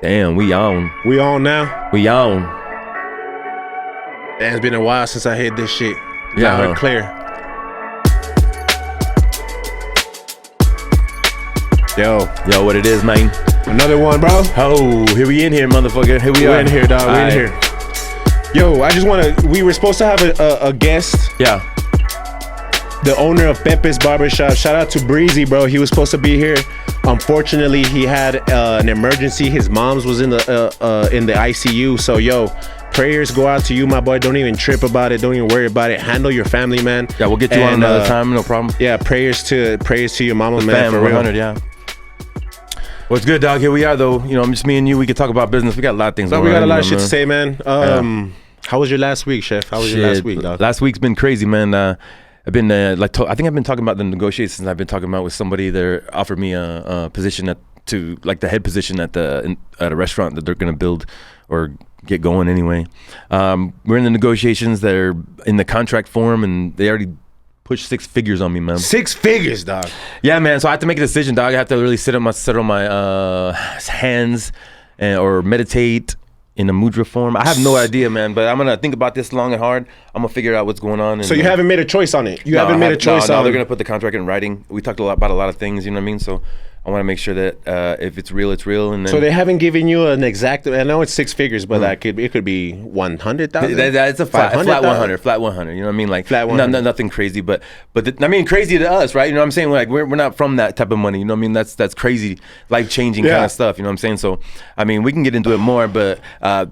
Damn, we on. We on now? We on. Man, it's been a while since I hit this shit. Yeah, Loud and clear. Yo, what it is, man? Another one, bro. Oh, here we in here, motherfucker. Here we are. We're in here, dog. We're in here. Yo, I just want to, we were supposed to have a guest. Yeah. The owner of Pepe's Barbershop. Shout out to Breezy, bro. He was supposed to be here. Unfortunately, he had an emergency. His mom's was in the ICU. So, yo, prayers go out to you, my boy. Don't even trip about it. Don't even worry about it. Handle your family, man. Yeah, we'll get you on another time. No problem. Yeah, prayers to your mama, man. Fam, for 100, real. yeah. What's good, dog? Here we are, though. You know, just me and you. We could talk about business. We got a lot of things. So going we got on, a lot of shit man. to say, man. How was your last week, Chef? How was your last week, dog? Last week's been crazy, man. I've been I think I've been talking about the negotiations I've been talking about with somebody that offered me a position the head position at a restaurant that they're gonna build or get going anyway. We're in the negotiations. They're in the contract form, and they already pushed 6 figures on me, man. 6 figures, dog. Yeah, man. So I have to make a decision, dog. I have to really sit on my hands or meditate in a mudra form. I have no idea, man, but I'm gonna think about this long and hard. I'm gonna figure out what's going on. And, so you haven't made a choice on it. You haven't made a choice on it. No, they're gonna put the contract in writing. We talked about a lot of things, you know what I mean? So I want to make sure that if it's real, it's real. And then, so they haven't given you an exact. I know it's 6 figures, but it could be 100,000. It's a flat 100. Flat 100. You know what I mean? Like flat 100. Nothing crazy, but I mean crazy to us, right? You know what I'm saying? Like we're not from that type of money. You know what I mean? That's crazy, life changing kind of stuff. You know what I'm saying? So I mean, we can get into it more, but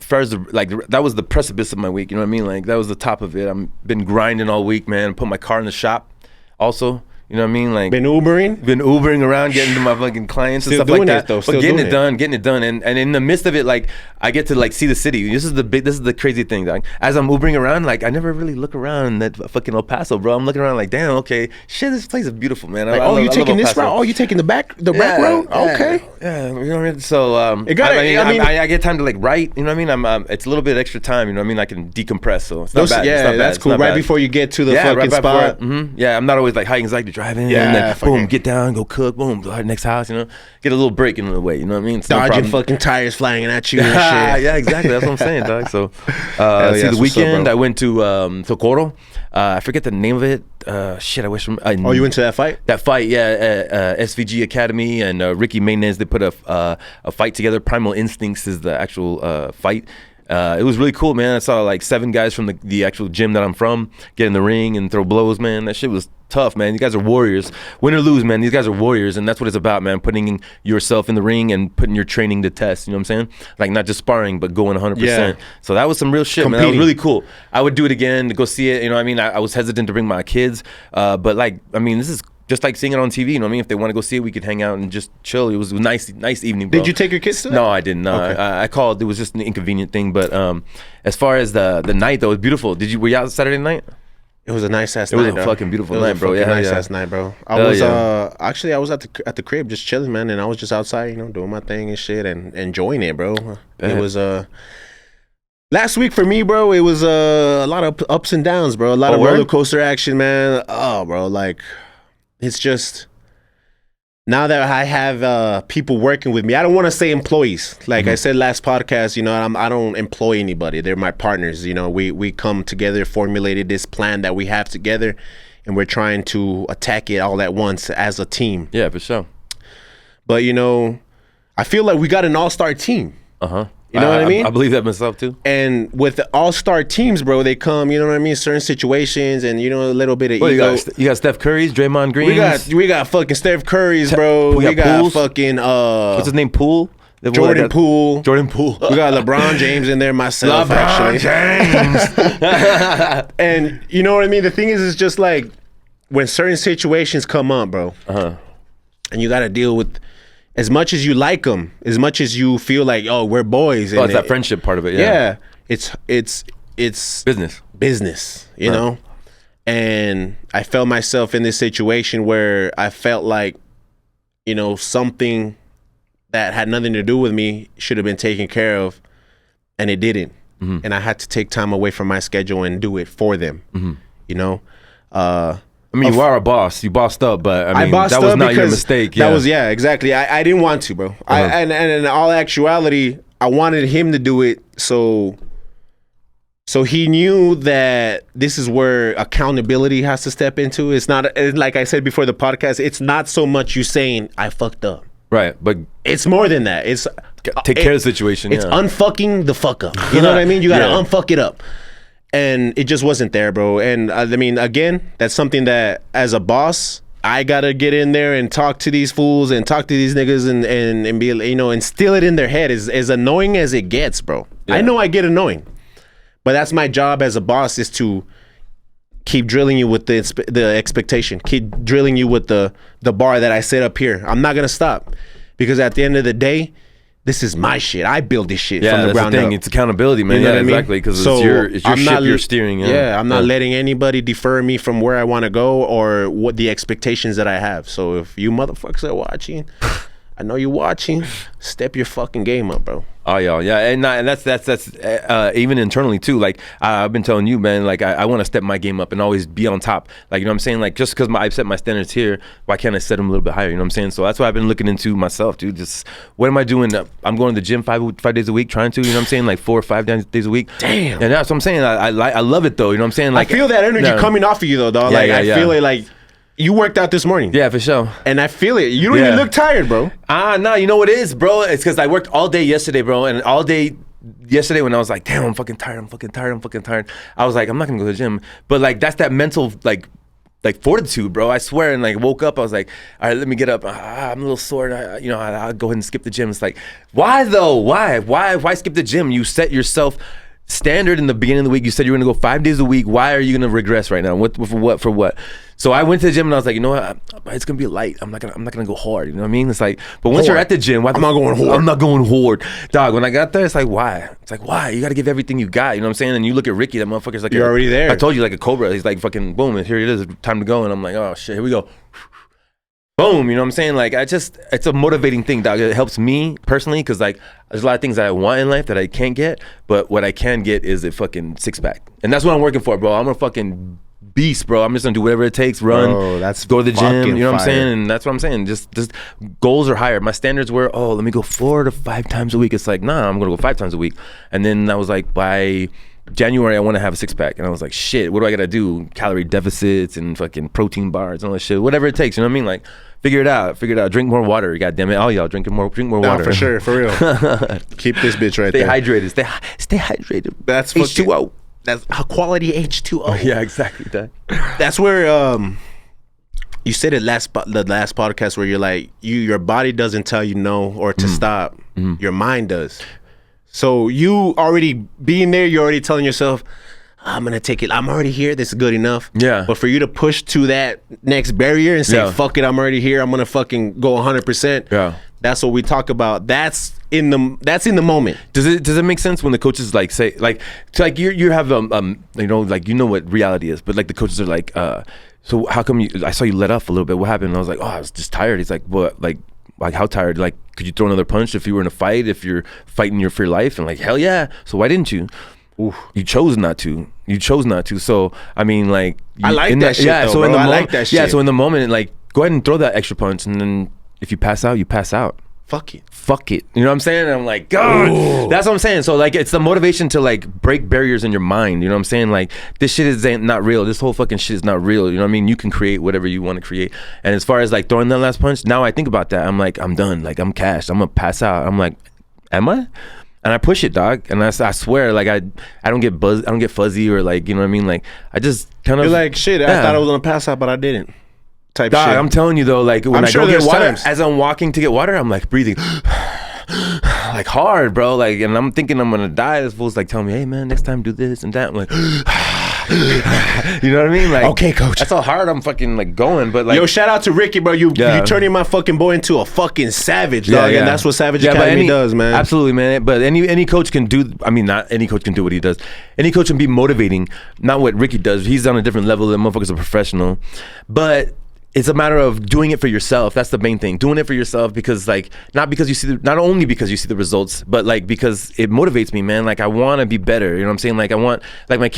first, like that was the precipice of my week. You know what I mean? Like that was the top of it. I've been grinding all week, man. Put my car in the shop, also. You know what I mean? Like been Ubering around, getting to my fucking clients and Still stuff like that. Though. But getting it done, and in the midst of it, like I get to like see the city. This is the crazy thing, dog. As I'm Ubering around, like I never really look around at fucking El Paso, bro. I'm looking around like, damn, okay, shit, this place is beautiful, man. Like, you taking this route? Oh, you taking the back road? Okay. Yeah, you know what I mean? So I get time to like write. You know what I mean? It's a little bit extra time. You know what I mean? I can decompress. So it's not bad. Yeah, it's not bad. that's cool. Right before you get to the fucking spot. Yeah, I'm not always like high anxiety driving. Yeah. And then boom, get down, go cook, boom, next house, you know, get a little break in the way, you know what I mean? It's dodging fucking tires flying at you and shit. Yeah, exactly. That's what I'm saying, dog. So, the weekend I went to Socorro. I forget the name of it. Shit, I wish. You went to that fight? That fight, yeah. SVG Academy and Ricky Maynes, they put a fight together. Primal Instincts is the actual fight. It was really cool, man. I saw like 7 guys from the actual gym that I'm from get in the ring and throw blows, man. That shit was tough, man. These guys are warriors. Win or lose, man, these guys are warriors, and that's what it's about, man. Putting yourself in the ring and putting your training to test, you know what I'm saying? Like not just sparring, but going 100%. Yeah. So that was some real shit, man. That was really cool. I would do it again to go see it, you know what I mean? I was hesitant to bring my kids, but like, I mean, this is just like seeing it on TV, you know what I mean? If they want to go see it, we could hang out and just chill. It was a nice evening, bro. Did you take your kids to that? No, I didn't. No, okay. I called. It was just an inconvenient thing. But as far as the night, though, it was beautiful. Were you out Saturday night? It was a nice ass night. It was a fucking beautiful night, bro. Yeah, nice ass night, bro. I was at the crib just chilling, man, and I was just outside, you know, doing my thing and shit and enjoying it, bro. It was last week for me, bro. It was a lot of ups and downs, bro. A lot of roller coaster action, man. Oh, bro, like. It's just now that I have people working with me. I don't want to say employees. Like I said last podcast, you know, I don't employ anybody. They're my partners. You know, we come together, formulated this plan that we have together, and we're trying to attack it all at once as a team. Yeah, for sure. But you know, I feel like we got an all-star team. You know what I mean? I believe that myself too. And with the all-star teams, bro, they come, you know what I mean, certain situations and, you know, a little bit of ego. You got Steph Curry's, Draymond Green's. We got fucking Steph Curry's, bro. We got fucking what's his name? Poole? Jordan Poole. Jordan Poole. We got LeBron James in there, myself, James. And you know what I mean? The thing is, it's just like when certain situations come up, bro, and you got to deal with. As much as you like them, as much as you feel like, oh, we're boys. And it's that friendship part of it, yeah. It's business, you know? And I felt myself in this situation where I felt like, you know, something that had nothing to do with me should have been taken care of, and it didn't. And I had to take time away from my schedule and do it for them, you know? I mean, you are a boss. You bossed up, but I mean, that was not your mistake. That was, exactly. I didn't want to, bro. And in all actuality, I wanted him to do it so he knew that this is where accountability has to step into. It's not, like I said before the podcast, it's not so much you saying, I fucked up. Right, but it's more than that. It's take care of the situation. It's unfucking the fuck up. You know what I mean? You gotta unfuck it up. And it just wasn't there, bro. And I mean, again, that's something that as a boss, I gotta get in there and talk to these fools and talk to these niggas and be, you know, instill it in their head. As annoying as it gets, bro. Yeah. I know I get annoying, but that's my job as a boss, is to keep drilling you with the expectation, keep drilling you with the bar that I set up here. I'm not gonna stop, because at the end of the day, this is my shit. I build this shit from the ground up. It's accountability, man. You know what I mean? Exactly, because it's your ship you're steering. Yeah, I'm not letting anybody defer me from where I want to go or what the expectations that I have. So if you motherfuckers are watching, I know you're watching, step your fucking game up, bro. Oh yeah, and that's even internally too. Like I've been telling you, man, like I want to step my game up and always be on top. Like, you know what I'm saying? Like, just because I've set my standards here, why can't I set them a little bit higher? You know what I'm saying? So that's why I've been looking into myself, dude. Just what am I doing? I'm going to the gym five days a week, trying to, you know what I'm saying? Like 4 or 5 days a week. Damn. And that's what I'm saying. I love it though. You know what I'm saying? Like, I feel that energy coming off of you though, dog. I feel it like. You worked out this morning. Yeah, for sure. And I feel it. You don't even look tired, bro. No, you know what it is, bro? It's because I worked all day yesterday, bro. And all day yesterday when I was like, damn, I'm fucking tired. I was like, I'm not going to go to the gym. But like, that's that mental, like fortitude, bro. I swear. And like, woke up, I was like, all right, let me get up. I'm a little sore. I'll go ahead and skip the gym. It's like, why though? Why skip the gym? You set yourself standard in the beginning of the week. You said you were gonna go 5 days a week. Why are you gonna regress right now? For what? So I went to the gym and I was like, you know what? It's gonna be light. I'm not gonna go hard. You know what I mean? It's like, but once you're at the gym, I'm not going hard, dog. When I got there, it's like, why? It's like, why? You gotta give everything you got. You know what I'm saying? And you look at Ricky, that motherfucker's like, you're already there. I told you, like a cobra. He's like fucking boom, and here it is, time to go. And I'm like, oh shit, here we go. Boom, you know what I'm saying? Like, it's a motivating thing, dog. It helps me personally, because like there's a lot of things that I want in life that I can't get, but what I can get is a fucking 6-pack, and that's what I'm working for, bro. I'm a fucking beast, bro. I'm just gonna do whatever it takes, run, go to the gym, you know what I'm saying? And that's what I'm saying. Just goals are higher. My standards were, let me go 4 to 5 times a week. It's like, nah, I'm gonna go 5 times a week. And then I was like, by January, I want to have a 6-pack, and I was like, shit, what do I gotta do? Calorie deficits and fucking protein bars and all that shit, whatever it takes. You know what I mean? Like, figure it out. Drink more water. God damn it, all y'all drink more water. For sure, for real. Keep this bitch right there. Stay hydrated. That's H2O. That's a quality H2O. Oh, yeah, exactly. That's where you said it the last podcast where you're like, your body doesn't tell you no or to stop. Your mind does. So you already being there, you're already telling yourself, I'm gonna take it. I'm already here. This is good enough. Yeah. But for you to push to that next barrier and say, fuck it, I'm already here. I'm gonna fucking go 100%. Yeah. That's what we talk about. That's in the moment. Does it make sense when the coaches like say like you have like you know what reality is, but like the coaches are like, so how come I saw you let off a little bit? What happened? And I was like, I was just tired. He's like, what? Like how tired? Like, could you throw another punch if you were in a fight? If you're fighting for your life? And like, hell yeah. So why didn't you? Oof. You chose not to. So I mean, like, I like that shit. Yeah. So I like that shit. Yeah. So in the moment, like, go ahead and throw that extra punch, and then if you pass out, you pass out. Fuck it. You know what I'm saying? And I'm like, God, that's what I'm saying. So like, it's the motivation to like break barriers in your mind. You know what I'm saying? Like, this shit is not real. This whole fucking shit is not real. You know what I mean? You can create whatever you want to create. And as far as like throwing that last punch, now I think about that. I'm like, I'm done. Like, I'm cashed. I'm gonna pass out. I'm like, am I? And I push it, dog. And I swear, like, I don't get buzz. I don't get fuzzy or like, you know what I mean? Like, I just kind of. You're like, shit. I thought I was gonna pass out, but I didn't. Type dog, shit. I'm telling you though, like when I go get water, as I'm walking to get water, I'm like breathing like hard, bro. Like, and I'm thinking I'm gonna die. This fool's like telling me, hey man, next time do this and that. I'm like, you know what I mean? Like, okay, coach. That's how hard I'm fucking like going. But like, yo, shout out to Ricky, bro. You turning my fucking boy into a fucking savage, dog. And that's what Savage Academy does, man. Absolutely, man. But any coach can do. I mean, not any coach can do what he does. Any coach can be motivating. Not what Ricky does. He's on a different level. That motherfucker's a professional, but it's a matter of doing it for yourself. That's the main thing. Doing it for yourself because like, not only because you see the results, but like because it motivates me, man. Like I want to be better. You know what I'm saying? Like I want, like my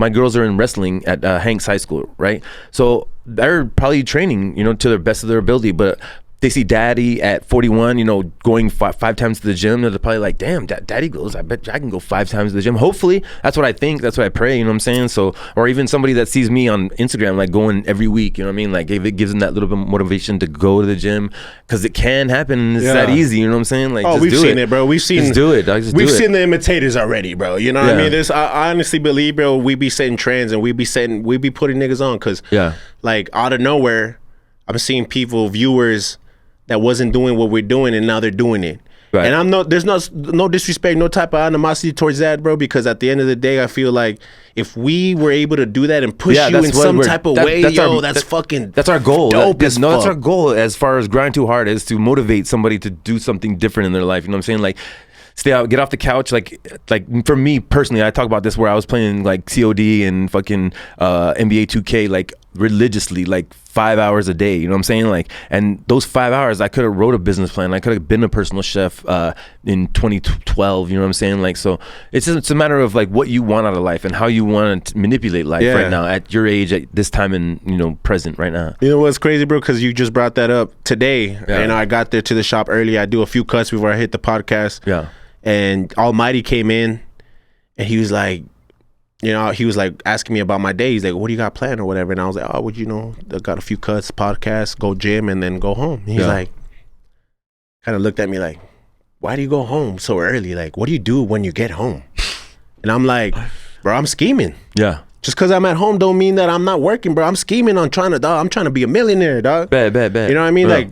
girls are in wrestling at Hanks High School, right? So they're probably training, you know, to the best of their ability, but they see daddy at 41, you know, going five times to the gym. They're probably like, damn, daddy goes, I bet I can go 5 times to the gym. Hopefully, that's what I think. That's what I pray, you know what I'm saying? So, or even somebody that sees me on Instagram, like going every week, you know what I mean? Like if it gives them that little bit of motivation to go to the gym, because it can happen. It's that easy, you know what I'm saying? Like, we've seen it, bro. We've seen, just do it. We've seen the imitators already, bro. You know what I mean? I honestly believe, bro, we be setting trends and we be putting niggas on, because like out of nowhere, I'm seeing viewers that wasn't doing what we're doing, and now they're doing it. Right. And there's no disrespect, no type of animosity towards that, bro, because at the end of the day, I feel like if we were able to do that and push you in some type of way, that's fucking that's our goal. Dope that's our goal as far as Grind2Hard is to motivate somebody to do something different in their life. You know what I'm saying? Like, stay out, get off the couch. Like for me personally, I talk about this where I was playing like COD and fucking NBA 2K like religiously, like 5 hours a day. You know what I'm saying? Like, and those 5 hours, I could have wrote a business plan. I could have been a personal chef in 2012. You know what I'm saying? Like, so it's a matter of like what you want out of life and how you want to manipulate life right now at your age, at this time in, you know, present right now. You know what's crazy, bro? Because you just brought that up today, and I got there to the shop early. I do a few cuts before I hit the podcast. Yeah. And Almighty came in, and he was like, you know, he was like asking me about my day. He's like, what do you got planned or whatever? And I was like, oh, you know, I got a few cuts, podcast, go gym, and then go home. And he's like, kind of looked at me like, why do you go home so early? Like, what do you do when you get home? And I'm like, bro, I'm scheming. Yeah. Just because I'm at home don't mean that I'm not working, bro. I'm scheming on I'm trying to be a millionaire, dog. Bet. You know what I mean? Like,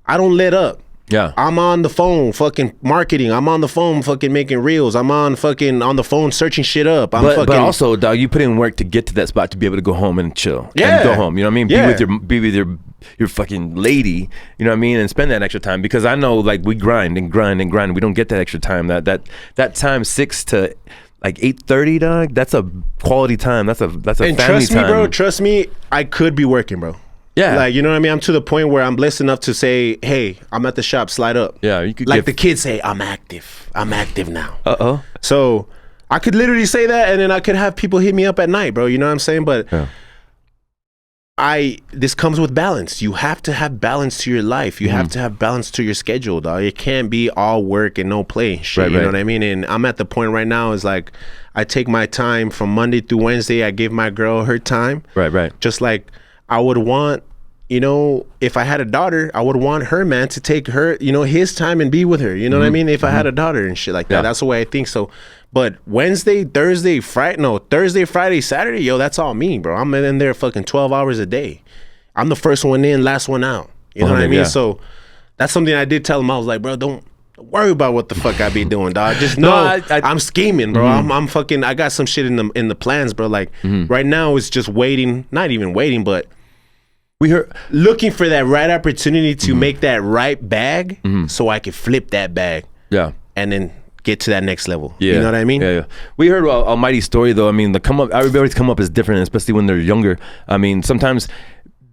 I don't let up. Yeah. I'm on the phone fucking marketing. I'm on the phone fucking making reels. I'm on the phone searching shit up. But also, dog, you put in work to get to that spot to be able to go home and chill. Yeah. And go home. You know what I mean? Yeah. Be with your fucking lady, you know what I mean? And spend that extra time, because I know like we grind. We don't get that extra time. That time 6 to like 8:30, dog, that's a quality time. That's a family time. And trust me, bro, trust me, I could be working, bro. Yeah. Like, you know what I mean? I'm to the point where I'm blessed enough to say, hey, I'm at the shop, slide up. Yeah, you could like the kids say, I'm active now. Uh-oh. So I could literally say that, and then I could have people hit me up at night, bro. You know what I'm saying? But this comes with balance. You have to have balance to your life. You have to have balance to your schedule, dog. It can't be all work and no play and shit. You know what I mean? And I'm at the point right now is like, I take my time from Monday through Wednesday. I give my girl her time. Right. Just like I would want, you know, if I had a daughter, I would want her man to take her, you know, his time and be with her. You know what I mean? If I had a daughter and shit like that. That's the way I think. So, but Thursday, Friday, Saturday, yo, that's all me, bro. I'm in there fucking 12 hours a day. I'm the first one in, last one out. You know what I mean? So that's something I did tell him. I was like, bro, don't worry about what the fuck I be doing, dog. Just know I'm scheming, bro. I'm fucking, I got some shit in the plans, bro. Like right now it's just waiting, not even waiting, but looking for that right opportunity to make that right bag so I can flip that bag. Yeah. And then get to that next level. Yeah. You know what I mean? Yeah. We heard Almighty's story though. I mean, everybody's come up is different, especially when they're younger. I mean, sometimes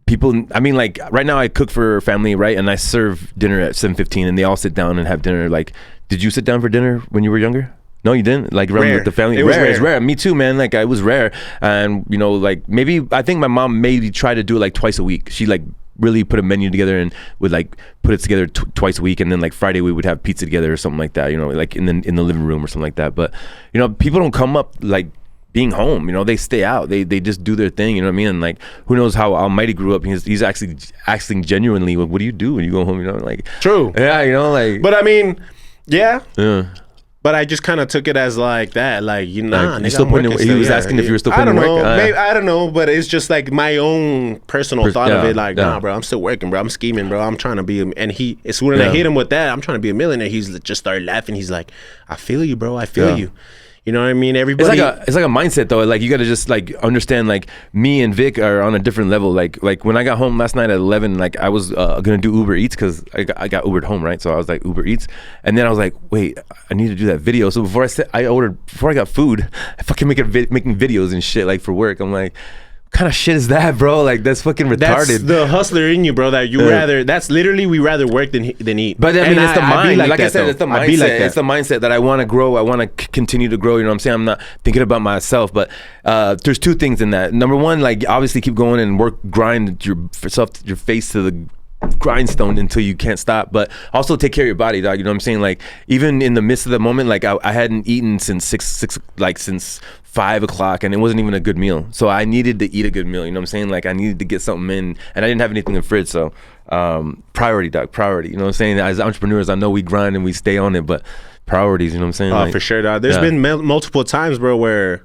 people, I mean, like right now I cook for family, right? And I serve dinner at 7:15 and they all sit down and have dinner. Like, did you sit down for dinner when you were younger? No, you didn't. Like around with the family. It's rare. Me too, man. Like it was rare. And you know, like I think my mom maybe tried to do it like twice a week. She like really put a menu together and would like put it together twice a week, and then like Friday we would have pizza together or something like that, you know, like in the living room or something like that. But you know, people don't come up like being home, you know, they stay out, they just do their thing, you know what I mean? And like who knows how Almighty grew up. He's actually asking genuinely, like, what do you do when you go home, you know? Like true. Yeah, you know, like, but I mean, yeah. But I just kind of took it as like that, like, you know, he was asking if you were still putting work. I don't know, but it's just like my own personal thought of it. Like, nah, bro, I'm still working, bro. I'm scheming, bro. I'm trying to be, and as soon as I hit him with that, I'm trying to be a millionaire. He's just started laughing. He's like, I feel you, bro. I feel you. You know what I mean? Everybody. It's like a mindset though. Like you got to just like understand. Like me and Vic are on a different level. Like when I got home last night at 11, like I was gonna do Uber Eats because I got Ubered home, right? So I was like Uber Eats, and then I was like, wait, I need to do that video. So before I got food, I fucking making videos and shit like for work. I'm like, kind of shit is that, bro? Like, that's fucking retarded. That's the hustler in you, bro. That you rather. That's literally we rather work than eat. But I mean, it's the mind. Like I said, though. it's the mindset. It's the mindset that I want to grow. I want to continue to grow. You know what I'm saying? I'm not thinking about myself. But there's two things in that. Number one, like obviously keep going and grind your face to the grindstone until you can't stop, but also take care of your body, dog. You know what I'm saying? Like even in the midst of the moment, like I hadn't eaten since since 5 o'clock, and it wasn't even a good meal. So I needed to eat a good meal. You know what I'm saying? Like I needed to get something in, and I didn't have anything in the fridge. So priority, dog. Priority. You know what I'm saying? As entrepreneurs, I know we grind and we stay on it, but priorities. You know what I'm saying? Like, for sure, dog. There's been multiple times, bro, where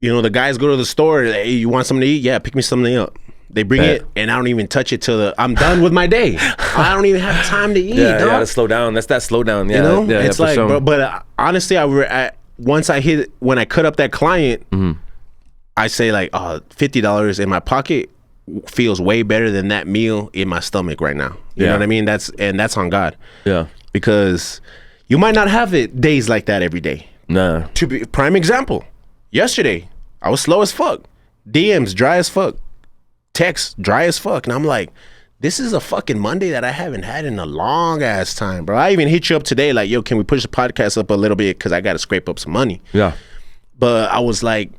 the guys go to the store. Hey, you want something to eat? Yeah, pick me something up. They bring it, and I don't even touch it till I'm done with my day. I don't even have time to eat. Yeah, to slow down. That's that slow down. Yeah, it's like, sure. But honestly, once when I cut up that client, I say like, $50 in my pocket feels way better than that meal in my stomach right now. You know what I mean? That's on God. Yeah, because you might not have it days like that every day. Nah. To be prime example, yesterday I was slow as fuck. DMs dry as fuck. Text dry as fuck, and I'm like, this is a fucking Monday that I haven't had in a long ass time, bro. I even hit you up today like, yo, can we push the podcast up a little bit because I gotta scrape up some money. Yeah, but I was like,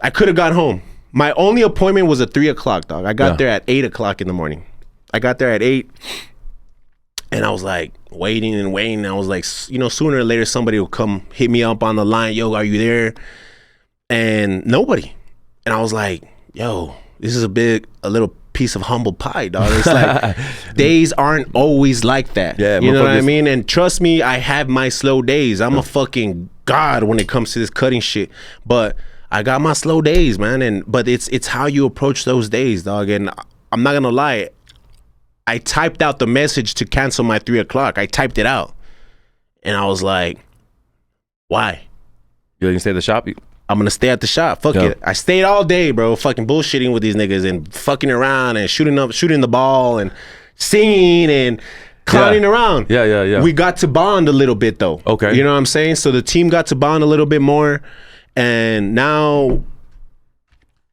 I could have got home. My only appointment was at 3 o'clock, dog. I got there at 8 o'clock in the morning. I got there at 8, and I was like waiting and waiting. I was like, sooner or later somebody will come hit me up on the line. Yo, are you there? And nobody. And I was like, yo, this is a little piece of humble pie, dog. It's like days aren't always like that. Yeah, you know what I mean? And trust me, I have my slow days. I'm a fucking god when it comes to this cutting shit. But I got my slow days, man. But it's how you approach those days, dog. And I'm not gonna lie, I typed out the message to cancel my 3 o'clock. I typed it out, and I was like, why? You can stay at the shop. I'm gonna stay at the shop. Fuck it. I stayed all day, bro, fucking bullshitting with these niggas and fucking around and shooting the ball and singing and clowning around. Yeah. We got to bond a little bit though. Okay. You know what I'm saying? So the team got to bond a little bit more, and now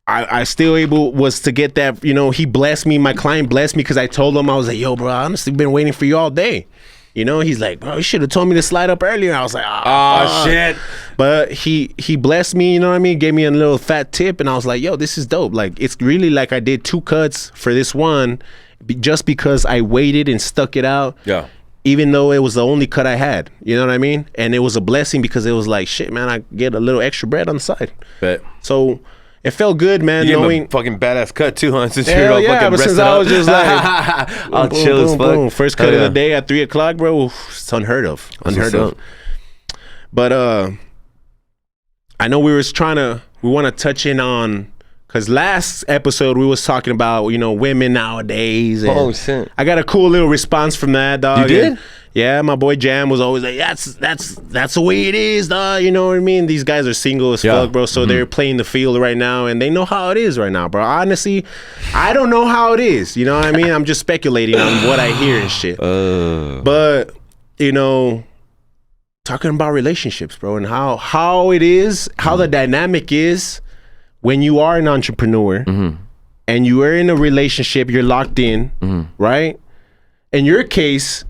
I still was to get that. He blessed me. My client blessed me because I told him, I was like, yo, bro, I honestly been waiting for you all day. He's like, bro, you should have told me to slide up earlier. I was like, oh shit. But he blessed me, you know what I mean? Gave me a little fat tip, and I was like, yo, this is dope. Like, it's really like I did 2 cuts for this one just because I waited and stuck it out. Yeah. Even though it was the only cut I had, you know what I mean? And it was a blessing because it was like, shit, man, I get a little extra bread on the side. Bet. So it felt good, man. You gave a fucking badass cut too, huh? Since you're all fucking rested since I was just like, I'll chill as fuck. Boom. First cut of the day at 3 o'clock, bro. It's unheard of. But I know we want to touch in on, because last episode we was talking about women nowadays. And oh shit! I got a cool little response from that, dog. You did? Yeah, my boy Jam was always like, that's the way it is, dog. You know what I mean? These guys are single as fuck, bro. So they're playing the field right now, and they know how it is right now, bro. Honestly, I don't know how it is. You know what I mean? I'm just speculating on what I hear and shit. But talking about relationships, bro, and how it is, how the dynamic is when you are an entrepreneur and you are in a relationship, you're locked in, right? In your case,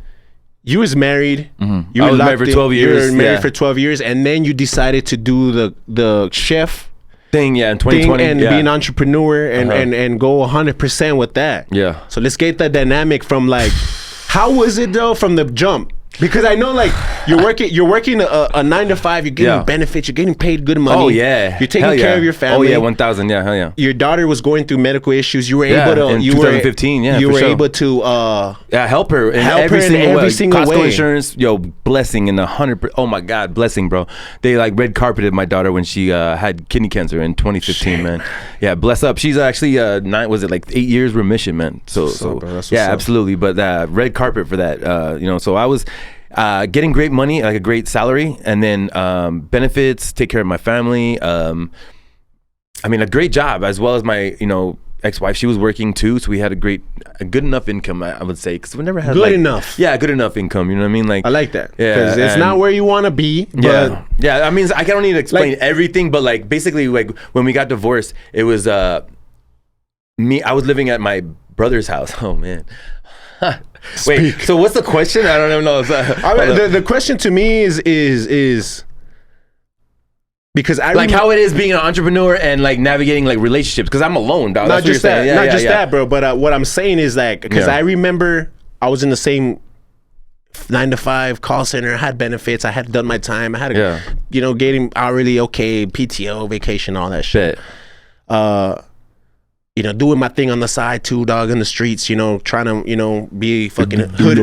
you was married. You were married for 12 years. You were married for 12 years, and then you decided to do the chef thing, in 2020, and be an entrepreneur and go 100% with that. Yeah. So let's get that dynamic from like, how was it though from the jump? Because I know, like, you're working a 9 to 5. You're getting benefits. You're getting paid good money. Oh yeah, you're taking care of your family. Oh yeah, 1,000. Yeah, hell yeah. Your daughter was going through medical issues. You were able to. In 2015. You were able to. Help her in every single way. Costco insurance, blessing in 100%. Oh my God, blessing, bro. They like red carpeted my daughter when she had kidney cancer in 2015, Shit. Man. Yeah, bless up. She's actually 8 years remission, man. So absolutely. But red carpet for that. So I was. Getting great money, like a great salary, and then benefits, take care of my family. A great job, as well as my, ex-wife, she was working too, so we had a good enough income, I would say, because we never had good enough. Yeah, good enough income. You know what I mean? Like I like that. Yeah, because it's not where you want to be. But yeah. I mean, I don't need to explain everything, but like basically, like when we got divorced, it was me. I was living at my brother's house. Oh man. Wait. So what's the question? I don't even know. The question to me is. Because I like how it is being an entrepreneur and like navigating like relationships, because I'm alone, dog. Not just that, that, bro. But what I'm saying is like, because I remember I was in the same 9-to-5 call center. I had benefits. I had done my time. I had getting hourly, PTO, vacation, all that shit. Doing my thing on the side too, dog, in the streets. Trying to be fucking hood.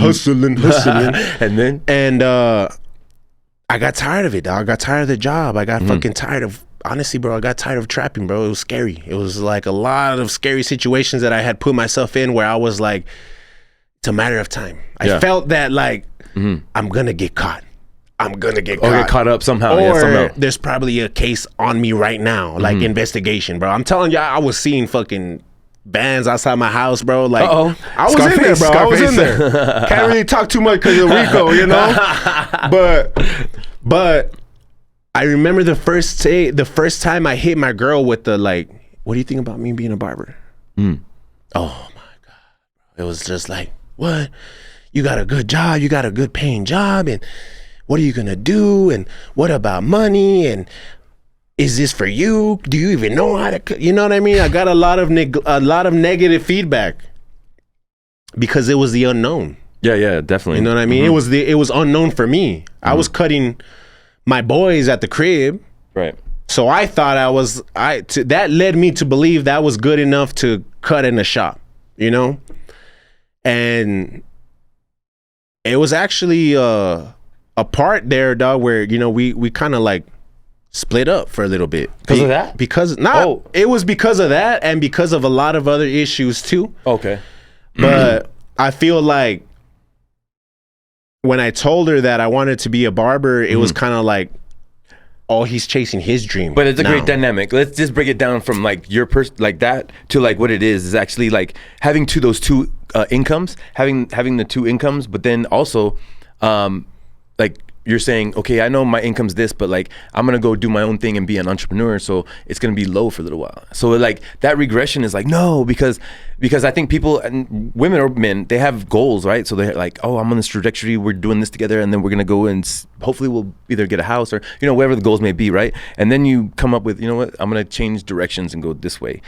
Hustling. And I got tired of it, dog. I got tired of the job. I got fucking tired of, honestly, bro, I got tired of trapping, bro. It was scary. It was like a lot of scary situations that I had put myself in where I was like, it's a matter of time. I felt that like, I'm going to get caught. I'm going to get caught. Or get caught up somehow. Or there's probably a case on me right now, like investigation, bro. I'm telling you, I was seeing fucking bands outside my house, bro. Like, I was in there, bro. I was in there. Can't really talk too much because of Rico, But I remember the first time I hit my girl with the like, what do you think about me being a barber? Oh my God. It was just like, what? You got a good job. You got a good paying job. And what are you going to do? And what about money? And is this for you? Do you even know how to? You know what I mean? I got a lot of negative feedback because it was the unknown. Yeah, definitely. You know what I mean? It was unknown for me. I was cutting my boys at the crib, right? So I thought that led me to believe that was good enough to cut in the shop, and it was actually a part there, dog, where we kind of like split up for a little bit because of that. It was because of that and because of a lot of other issues too. Okay, but I feel like when I told her that I wanted to be a barber, it was kind of like, oh, he's chasing his dream. But it's a great dynamic. Let's just break it down from like your like that to like what it is actually like having those two incomes, having the two incomes, but then also like you're saying, okay, I know my income's this, but like I'm gonna go do my own thing and be an entrepreneur, so it's gonna be low for a little while. So like that regression is like, no, because I think people, and women or men, they have goals, right? So they're like, oh, I'm on this trajectory, we're doing this together, and then we're gonna go and hopefully we'll either get a house or whatever the goals may be, right? And then you come up with, what, I'm gonna change directions and go this way.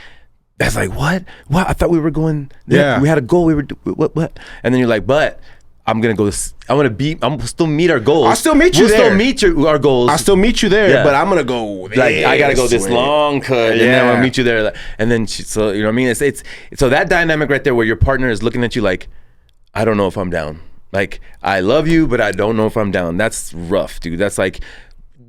That's like, what? I thought we were going. We had a goal. We were what? And then you're like, but I'm gonna go. I'm still meet our goals. I'll still meet you there. We'll still meet our goals. I'll still meet you there, but I'm gonna go. Like I gotta go this long cut, and then I'll meet you there. And then so you know what I mean. It's so that dynamic right there, where your partner is looking at you like, I don't know if I'm down. Like I love you, but I don't know if I'm down. That's rough, dude. That's like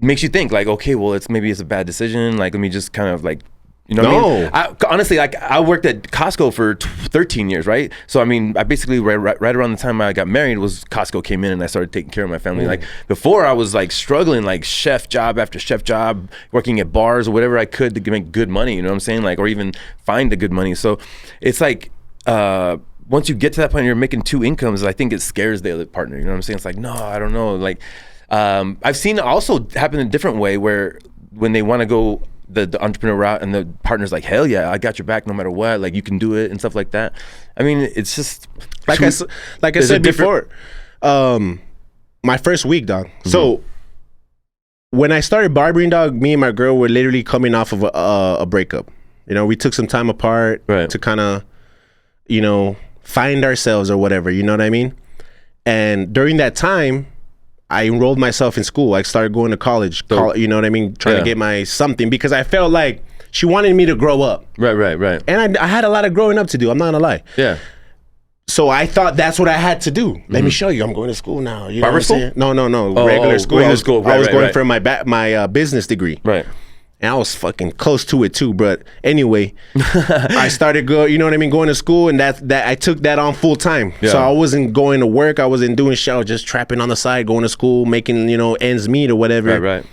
makes you think like, okay, well, maybe it's a bad decision. Like let me just kind of like. You know what I mean? Honestly, like I worked at Costco for 13 years, right? So I mean, I basically right around the time I got married was Costco came in and I started taking care of my family. Like before, I was like struggling, like chef job after chef job, working at bars or whatever I could to make good money. You know what I'm saying? Like or even find the good money. So it's like once you get to that point, you're making two incomes. I think it scares the other partner. You know what I'm saying? It's like no, I don't know. Like I've seen it also happen in a different way where when they want to go the entrepreneur route and the partner's like, hell yeah, I got your back no matter what, like you can do it and stuff like that. I mean, it's just like I said before, my first week, dog. So when I started barbering, dog, me and my girl were literally coming off of a breakup. We took some time apart to kind of find ourselves or whatever, you know what I mean? And during that time I enrolled myself in school. I started going to college, you know what I mean? Trying to get my something because I felt like she wanted me to grow up. Right. And I had a lot of growing up to do. I'm not gonna lie. Yeah. So I thought that's what I had to do. Let me show you. I'm going to school now. You know Barber school? No. Regular school. Regular school. I was going for my business degree. Right. And I was fucking close to it too. But anyway, I started you know what I mean, going to school, and that I took that on full time. Yeah. So I wasn't going to work. I wasn't doing shit. I was just trapping on the side, going to school, making ends meet or whatever. Right.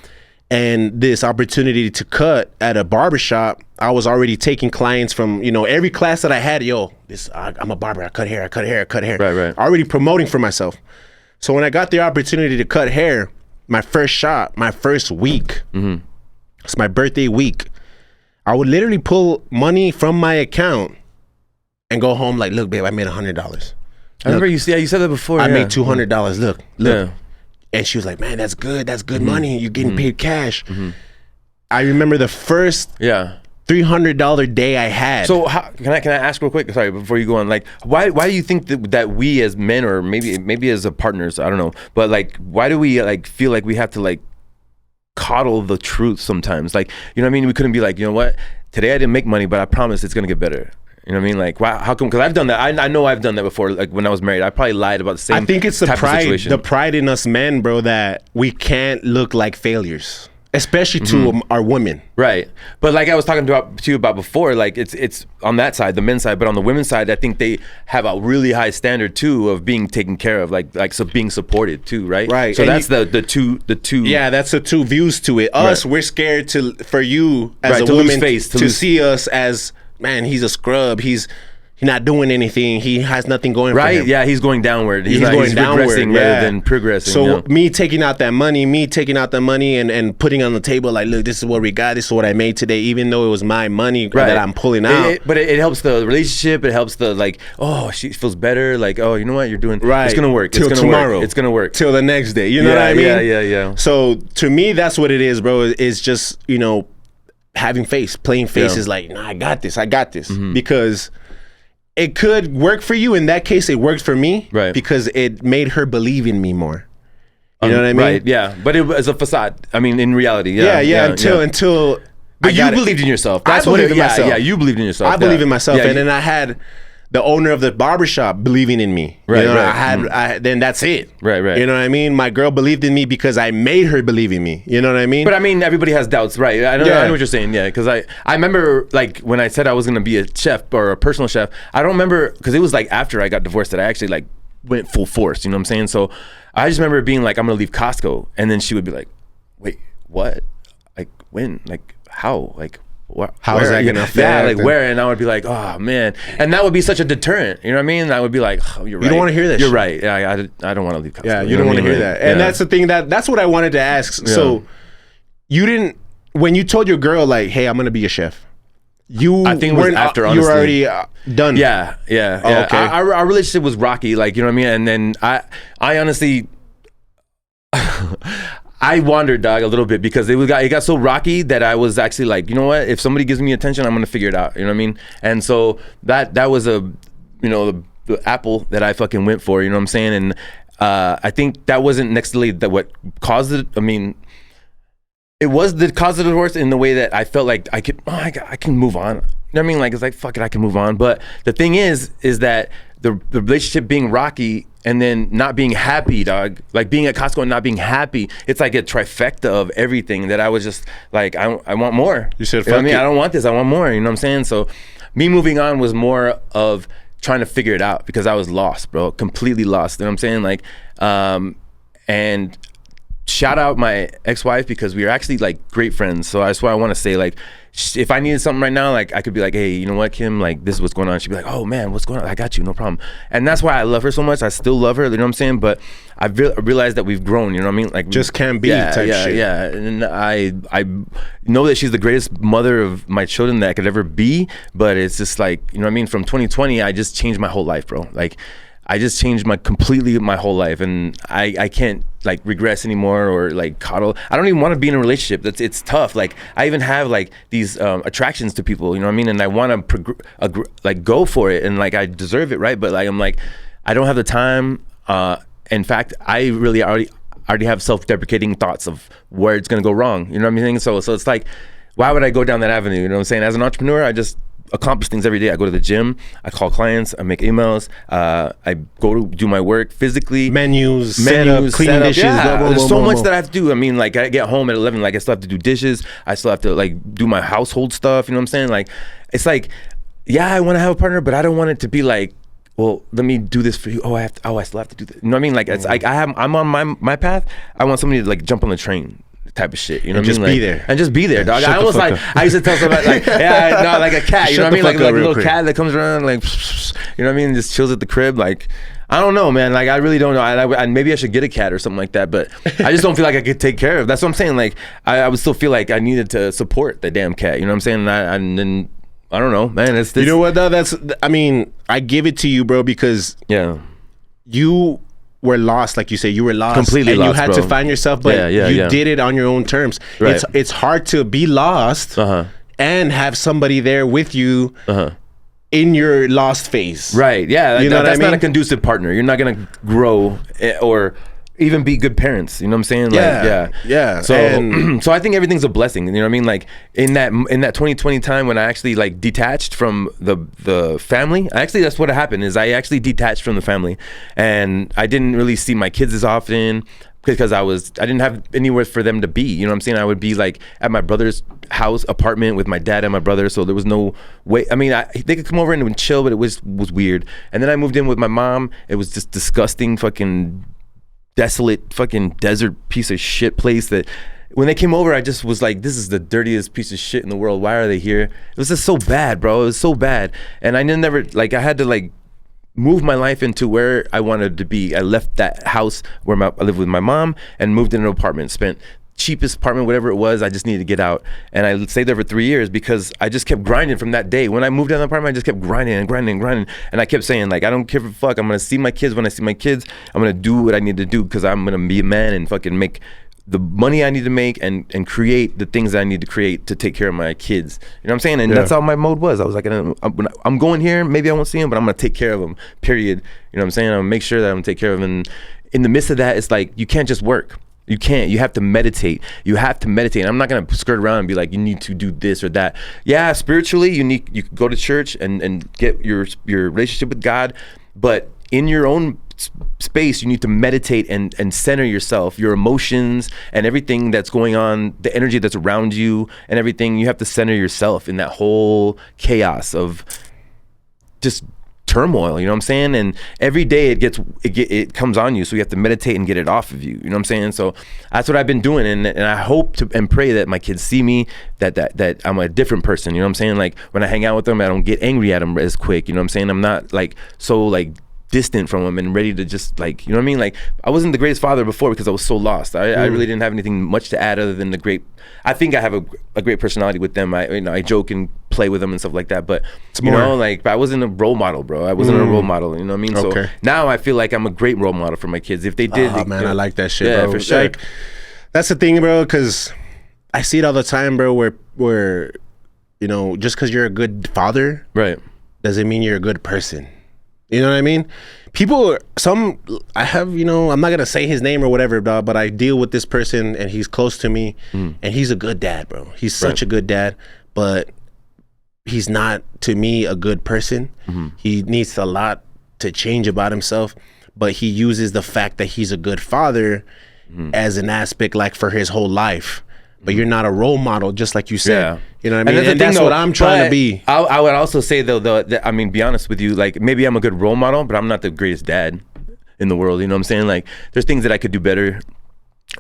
and this opportunity to cut at a barbershop, I was already taking clients from, you know, every class that I had. I'm a barber. I cut hair. Right. Already promoting for myself. So when I got the opportunity to cut hair, my first shot, my first week, it's my birthday week, I would literally pull money from my account and go home like, look, babe, I made $100. I remember you said that before. I made $200. Look. Yeah. And she was like, man, that's good money. You're getting paid cash. I remember the first $300 day I had. So can I ask real quick? Sorry, before you go on. Like, why do you think that we as men, or maybe as a partners, I don't know, but like, why do we like feel like we have to like coddle the truth sometimes? Like, you know what I mean? We couldn't be like, you know what? Today I didn't make money, but I promise it's gonna get better. You know what I mean? Like, wow, how come? Because I've done that. I know I've done that before. Like when I was married, I probably lied about the same. I think it's the pride in us men, bro, that we can't look like failures, especially to our women. Right. But like I was talking to you about before, like it's on that side, the men's side, but on the women's side, I think they have a really high standard too of being taken care of, like so being supported too, right? Right. So and that's the two. Yeah, that's the two views to it. Us, we're scared for you as a woman to see us as, man, he's a scrub. He's not doing anything. He has nothing going for him. Yeah, he's going downward. He's going downward regressing rather than progressing. So me taking out that money and putting on the table, like, look, this is what we got. This is what I made today, even though it was my money that I'm pulling out. But it helps the relationship. It helps the, like, oh, she feels better. Like, oh, you know what you're doing? Right. It's going to work. Till tomorrow. It's going to work. Till the next day. You know what I mean? Yeah. So to me, that's what it is, bro. It's just, you know, having playing face is like, nah, I got this, because it could work for you. In that case, it worked for me, right? Because it made her believe in me more. You know what I mean? Right. Yeah, but it was a facade. I mean, in reality, until. But you believed in yourself. That's what it is. Yeah, you believed in yourself. I believe in myself, and then I had the owner of the barbershop believing in me. Right, you know, right. Then that's it. Right. You know what I mean? My girl believed in me because I made her believe in me. You know what I mean? But I mean, everybody has doubts, right? I know what you're saying, yeah. Because I remember, like, when I said I was going to be a chef or a personal chef, I don't remember, because it was like after I got divorced that I actually like went full force, you know what I'm saying? So I just remember being like, I'm going to leave Costco. And then she would be like, wait, what? Like, when? Like, how? Like, how is that gonna affect? Yeah, like where? And I would be like, oh man, and that would be such a deterrent. You know what I mean? I would be like, oh, you're right. You don't want to hear this. You're right. Yeah, I don't want to leave Costco. Yeah, you don't want to hear that. And that's the thing that's what I wanted to ask. Yeah. So you didn't, when you told your girl like, hey, I'm gonna be a chef, I think it was after, honestly. You were already done. Yeah. Oh, okay. Our relationship was rocky, like, you know what I mean? And then I honestly. I wandered, dog, a little bit because it got so rocky that I was actually like, you know what? If somebody gives me attention, I'm gonna figure it out. You know what I mean? And so that was the apple that I fucking went for. You know what I'm saying? And I think that wasn't necessarily what caused it. I mean, it was the cause of the divorce in the way that I felt like I can move on. You know what I mean? Like, it's like, fuck it, I can move on. But the thing is that the relationship being rocky and then not being happy, dog, like being at Costco and not being happy, it's like a trifecta of everything that I was just like, I want more. You said, fuck it. I don't want this, I want more, you know what I'm saying? So me moving on was more of trying to figure it out because I was lost, bro, completely lost, you know what I'm saying? Like, and shout out my ex-wife because we are actually like great friends. So that's why I want to say, like, if I needed something right now, like I could be like, hey, you know what, Kim, like this is what's going on. She'd be like, oh man, what's going on? I got you, no problem. And that's why I love her so much. I still love her, you know what I'm saying? But I realized that we've grown, you know what I mean? Like, just can't be type shit. Yeah, and I know that she's the greatest mother of my children that I could ever be, but it's just like, you know what I mean? From 2020, I just changed my whole life, bro. Like, I just changed completely my whole life, and I can't like regress anymore or like coddle. I don't even want to be in a relationship. It's tough. Like, I even have like these attractions to people, you know what I mean? And I want to like go for it, and like I deserve it, right? But like I'm like, I don't have the time. In fact, I really already have self-deprecating thoughts of where it's gonna go wrong. You know what I mean? So it's like, why would I go down that avenue? You know what I'm saying? As an entrepreneur, I just accomplish things every day. I go to the gym, I call clients, I make emails, I go to do my work physically. Menus, setup, clean dishes. Yeah, there's so much that I have to do. I mean, like, I get home at 11, like I still have to do dishes. I still have to like do my household stuff. You know what I'm saying? Like, it's like, yeah, I want to have a partner, but I don't want it to be like, well, let me do this for you. I still have to do this. You know what I mean? Like, it's like I'm on my path. I want somebody to like jump on the train. type of shit. You know what I mean? Just be there. And just be there, dog. Shut I the almost fuck like, up. I used to tell somebody like, yeah, no, like a cat. You know what I mean? Like a little quick. cat that comes around, like, you know what I mean? Just chills at the crib. Like, I don't know, man. Like, I really don't know. I maybe I should get a cat or something like that, but I just don't feel like I could take care of. That's what I'm saying. Like, I would still feel like I needed to support the damn cat. You know what I'm saying? And then I don't know, man. It's this. You know what though? I mean, I give it to you, bro, because you were lost, like you say. You were lost, completely and lost, you had bro. to find yourself, but you did it on your own terms. Right. It's hard to be lost and have somebody there with you. In your lost phase. Right. Yeah. You know what I mean? That's not a conducive partner. You're not going to grow or even be good parents. You know what I'm saying? Like, yeah. So, so I think everything's a blessing. You know what I mean? Like in that 2020 time when I actually like detached from the family, actually that's what happened is I actually detached from the family and I didn't really see my kids as often. Because I didn't have anywhere for them to be. You know what I'm saying? I would be like at my brother's house apartment with my dad and my brother. So there was no way. I mean, they could come over and chill, but it was weird. And then I moved in with my mom. It was just disgusting, fucking desolate, fucking desert piece of shit place that when they came over, I just was like, this is the dirtiest piece of shit in the world. Why are they here? It was just so bad, bro. It was so bad. And I never, like, I had to like move my life into where I wanted to be. I left that house where I lived with my mom and moved in an apartment. Spent cheapest apartment, whatever it was. I just needed to get out. And I stayed there for 3 years because I just kept grinding from that day. When I moved out of the apartment, I just kept grinding. And I kept saying, like, I don't give a fuck. I'm going to see my kids when I see my kids. I'm going to do what I need to do because I'm going to be a man and fucking make the money I need to make and create the things that I need to create to take care of my kids. You know what I'm saying? And that's how my mode was. I was like, I'm going here, maybe I won't see them, but I'm going to take care of them, period. You know what I'm saying? I'm going to make sure that I'm going to take care of them. And in the midst of that, it's like, you can't just work. You can't. You have to meditate. You have to meditate. And I'm not going to skirt around and be like, you need to do this or that. Yeah, spiritually, you can go to church and get your relationship with God, but in your own space, you need to meditate and center yourself, your emotions and everything that's going on, the energy that's around you and everything. You have to center yourself in that whole chaos of just turmoil, you know what I'm saying? And every day it comes on you, so you have to meditate and get it off of you, you know what I'm saying? So that's what I've been doing, and I hope to and pray that my kids see me, that I'm a different person, you know what I'm saying? Like when I hang out with them, I don't get angry at them as quick, you know what I'm saying? I'm not like so like distant from them and ready to just like, you know what I mean? Like I wasn't the greatest father before because I was so lost. I really didn't have anything much to add other than I think I have a great personality with them. I joke and play with them and stuff like that, but you know, like, but I wasn't a role model, bro. I wasn't a role model, you know what I mean? Okay. So now I feel like I'm a great role model for my kids. If they did, man, I like that shit, yeah, bro. for sure. Like, that's the thing, bro, because I see it all the time, bro, where you know, just because you're a good father, right, doesn't mean you're a good person. You know what I mean? I have, you know, I'm not going to say his name or whatever, dog, but I deal with this person and he's close to me and he's a good dad, bro. He's such a good dad, but he's not, to me, a good person. He needs a lot to change about himself, but he uses the fact that he's a good father as an aspect, like, for his whole life. But you're not a role model, just like you said. Yeah. You know what I mean? And that's what I'm trying to be. I would also say, though, that, I mean, be honest with you, like, maybe I'm a good role model, but I'm not the greatest dad in the world. You know what I'm saying? Like, there's things that I could do better.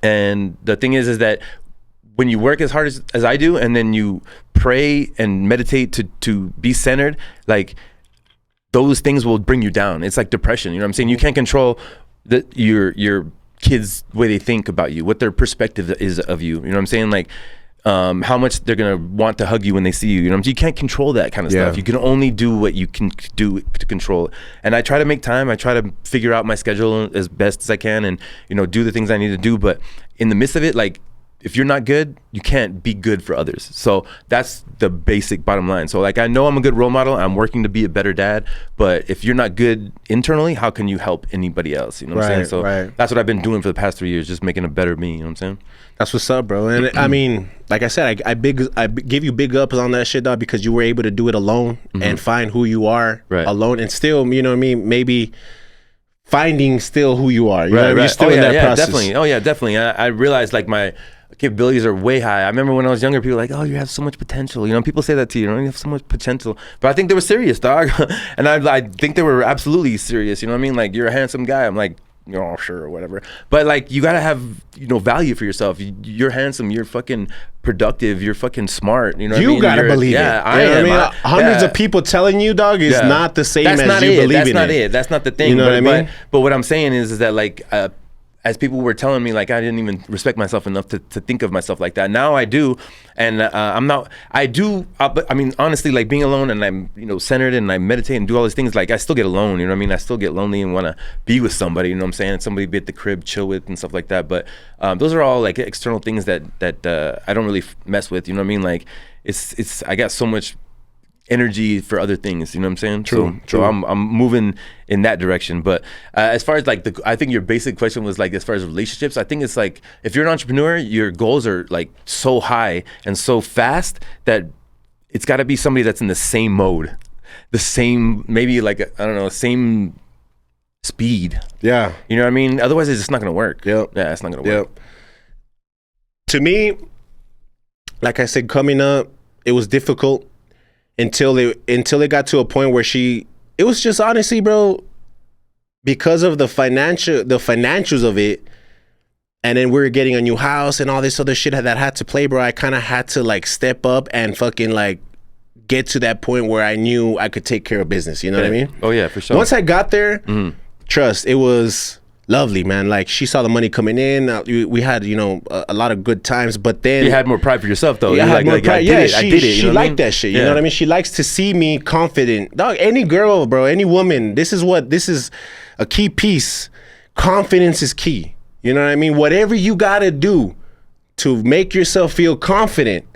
And the thing is that when you work as hard as I do, and then you pray and meditate to be centered, like, those things will bring you down. It's like depression. You know what I'm saying? You can't control your kids' way they think about you, what their perspective is of you. You know what I'm saying? Like, how much they're gonna want to hug you when they see you. You know what I'm saying? You can't control that kind of stuff. You can only do what you can do to control it. And I try to make time. I try to figure out my schedule as best as I can, and, you know, do the things I need to do. But in the midst of it, like, if you're not good, you can't be good for others. So that's the basic bottom line. So, like, I know I'm a good role model. I'm working to be a better dad. But if you're not good internally, how can you help anybody else? You know what I'm saying? So that's what I've been doing for the past 3 years, just making a better me. You know what I'm saying? That's what's up, bro. And I mean, like I said, I give you big ups on that shit, dog, because you were able to do it alone and find who you are alone, and still, you know what I mean, maybe finding still who you are. You know what I mean? You're still in that process. Definitely. Oh yeah, definitely. I realized, like, my capabilities are way high. I remember when I was younger, people were like, oh, you have so much potential. You know, people say that to you, you have so much potential. But I think they were serious, dog. And I think they were absolutely serious. You know what I mean? Like, you're a handsome guy. I'm like, oh, sure, or whatever. But like, you gotta have, value for yourself. You're handsome. You're fucking productive. You're fucking smart. You know what I mean? You gotta believe it. I am. Hundreds of people telling you, dog, is not the same as you believe in it. That's not it. That's not the thing. You know what I mean? But what I'm saying is that like, as people were telling me, like, I didn't even respect myself enough to think of myself like that. Now I do, and I mean, honestly, like, being alone and I'm, centered and I meditate and do all these things, like, I still get alone, you know what I mean? I still get lonely and want to be with somebody, you know what I'm saying? And somebody be at the crib, chill with and stuff like that. But those are all, like, external things that I don't really mess with, you know what I mean? Like, I got so much energy for other things, you know what I'm saying? True. So I'm moving in that direction. But as far as like I think your basic question was like, as far as relationships, I think it's like, if you're an entrepreneur, your goals are like so high and so fast that it's got to be somebody that's in the same mode, the same, maybe like, I don't know, same speed. Yeah. You know what I mean? Otherwise it's just not going to work. Yep. Yeah, it's not going to work. To me, like I said, coming up, it was difficult until it got to a point where it was just, honestly, bro, because of the financials of it, and then we were getting a new house and all this other shit that had to play, bro. I kind of had to like step up and fucking like get to that point where I knew I could take care of business. You know what I mean? Oh yeah, for sure. Once I got there, trust, it was lovely, man. Like, she saw the money coming in. We had, a lot of good times, but then you had more pride for yourself, though. Yeah, I did it. She liked that shit. You know what I mean? She likes to see me confident. Dog, any girl, bro, any woman, this is a key piece. Confidence is key. You know what I mean? Whatever you gotta do to make yourself feel confident,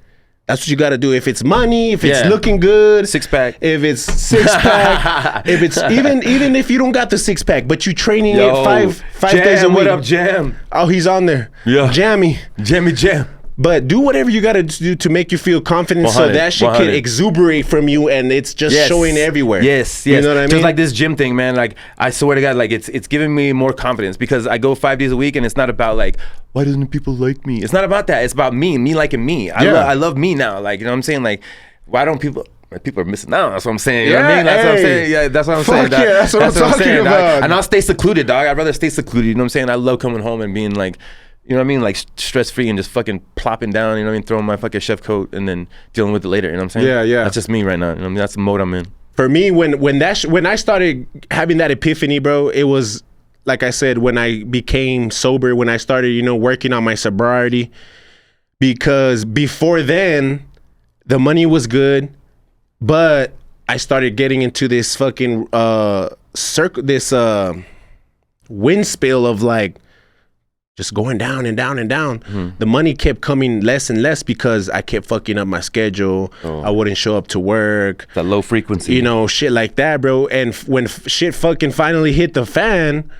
that's what you got to do. If it's money, if it's looking good, six-pack. If it's six-pack, if it's even if you don't got the six-pack, but you training it five days a week. What up, Jam? Oh, he's on there. Yeah. Jammy. Jam. But do whatever you got to do to make you feel confident, so that shit can exuberate from you, and it's just showing everywhere. Yes. You know what I mean? Just like this gym thing, man. Like, I swear to God, like, it's giving me more confidence because I go 5 days a week, and it's not about like, why doesn't people like me? It's not about that. It's about me liking me. I love me now. Like, you know what I'm saying? Like, why don't people are missing out? That's what I'm saying. You know what I mean? That's what I'm saying. Yeah, that's what I'm saying. Yeah, that's what I'm talking about. And I'll stay secluded, dog. I'd rather stay secluded. You know what I'm saying? I love coming home and being like, you know what I mean? Like, stress-free and just fucking plopping down, you know what I mean? Throwing my fucking chef coat and then dealing with it later, you know what I'm saying? Yeah. That's just me right now. You know what I mean? That's the mode I'm in. For me, when I started having that epiphany, bro, it was, like I said, when I became sober, when I started, working on my sobriety. Because before then, the money was good, but I started getting into this fucking wind spill of like, just going down and down and down. Mm-hmm. The money kept coming less and less because I kept fucking up my schedule. I wouldn't show up to work. That low frequency. Shit like that, bro. And when shit fucking finally hit the fan,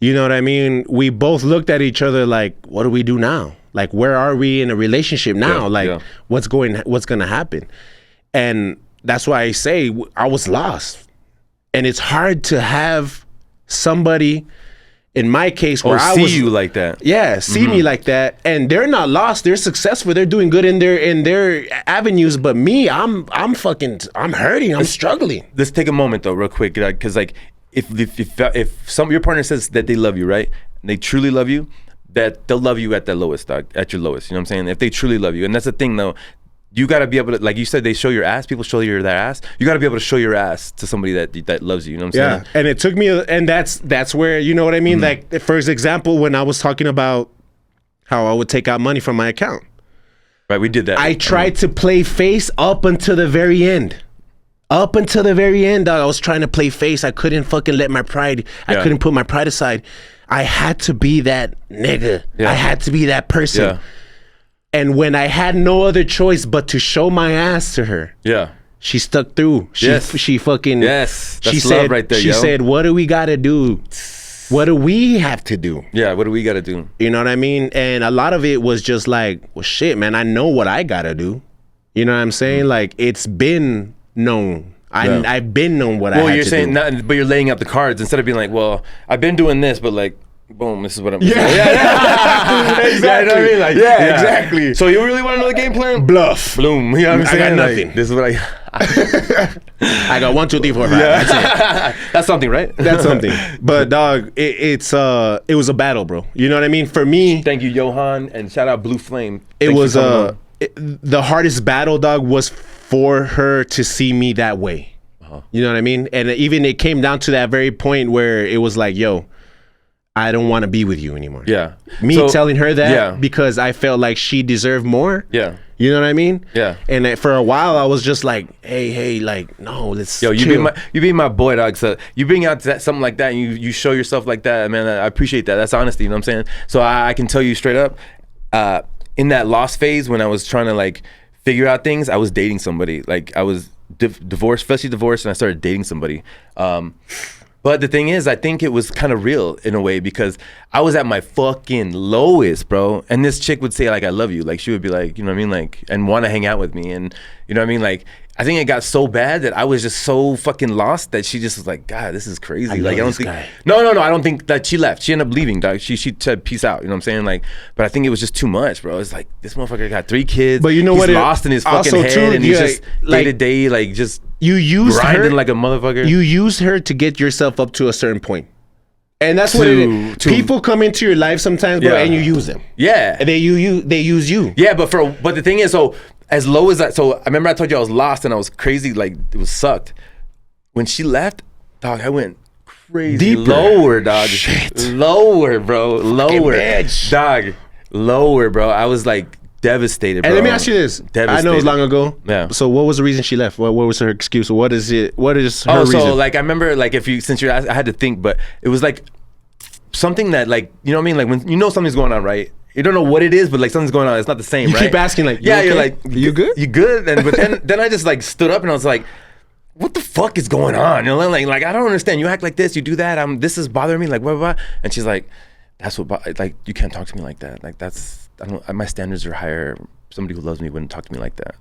you know what I mean? We both looked at each other like, what do we do now? Like, where are we in a relationship now? What's gonna happen? And that's why I say I was lost. And it's hard to have somebody, in my case, where I was, see you like that. Yeah, see me like that, and they're not lost. They're successful. They're doing good in their avenues. But me, I'm hurting. I'm struggling. Let's take a moment though, real quick, because like if some of your partner says that they love you, right, and they truly love you, that they'll love you at the lowest, dog, at your lowest. You know what I'm saying? If they truly love you, and that's the thing though. You got to be able to, like you said, they show your ass. People show you their ass. You got to be able to show your ass to somebody that loves you. You know what I'm saying? Yeah, and it took me, and that's where, you know what I mean? Like, for example, when I was talking about how I would take out money from my account. Right, we did that. I tried to play face up until the very end. Up until the very end, dog, I was trying to play face. I couldn't fucking let my pride, I couldn't put my pride aside. I had to be that nigga. I had to be that person. Yeah. And when I had no other choice but to show my ass to her, she stuck through. She fucking that's she love said right there. She said, "What do we gotta do? What do we have to do? Yeah, what do we gotta do? You know what I mean?" And a lot of it was just like, "Well, shit, man, I know what I gotta do." You know what I'm saying? Like, it's been known. I've been known what I had to do. Well, you're saying, but you're laying out the cards instead of being like, "Well, I've been doing this, but like." Boom, this is what I'm saying. Exactly. You know what I mean? Like, exactly. So you really want to know the game plan? Bluff. Bloom. You know what I'm saying? I got nothing. Like, this is what I got 1, 2, 3, 4, 5. Yeah. That's it. That's something, right? That's something. But dog, it was a battle, bro. You know what I mean? For me, Thank you, Johan, and shout out Blue Flame. it Thanks was for coming on. the hardest battle, dog, was for her to see me that way. You know what I mean? And even it came down to that very point where it was like, yo, I don't want to be with you anymore. Yeah. Me telling her that, yeah. because I felt like she deserved more. Yeah. You know what I mean? Yeah. And for a while, I was just like, hey, like, no, let's Yo, chill. you be my boy, dog. So you bring out something like that, and you show yourself like that, man. I appreciate that. That's honesty. You know what I'm saying? So I can tell you straight up, in that lost phase when I was trying to like figure out things, I was dating somebody. Like I was divorced, freshly divorced, and I started dating somebody. But the thing is, I think it was kind of real in a way because I was at my fucking lowest, bro. And this chick would say like, I love you. Like she would be like, you know what I mean? Like, and want to hang out with me. And you know what I mean? Like, I think it got so bad that I was just so fucking lost that she just was like, God, this is crazy. I don't think, no, I don't think that she left. She ended up leaving, dog. She said, peace out. You know what I'm saying? Like, but I think it was just too much, bro. It's like, this motherfucker got 3 kids. But you know he's what? Lost in his fucking head. Too, and he's just like, day to day, like just you used grinding her, like a motherfucker. You used her to get yourself up to a certain point. And that's what it is. People come into your life sometimes, bro, and you use them. Yeah. And they use you. Yeah, but the thing is, so as low as that, so I remember I told you I was lost and I was crazy, like it was sucked. When she left, dog, I went crazy. Deeper. Lower, dog. Shit. Lower, bro. Lower. Bitch. Dog. Lower, bro. I was like devastated, bro. And let me ask you this. I know it was long ago. Yeah. So what was the reason she left? What was her excuse? What is her reason? So like I remember like since you're asked, I had to think, but it was like something that like, you know what I mean? Like when you know something's going on, right? You don't know what it is, but like something's going on. It's not the same, right? You keep asking like, yeah, okay? You're like, you good? You good? And but then I just like stood up and I was like, what the fuck is going on? You know, like I don't understand. You act like this, you do that. This is bothering me. Like blah blah blah. And she's like, that's what like you can't talk to me like that. Like my standards are higher. Somebody who loves me wouldn't talk to me like that.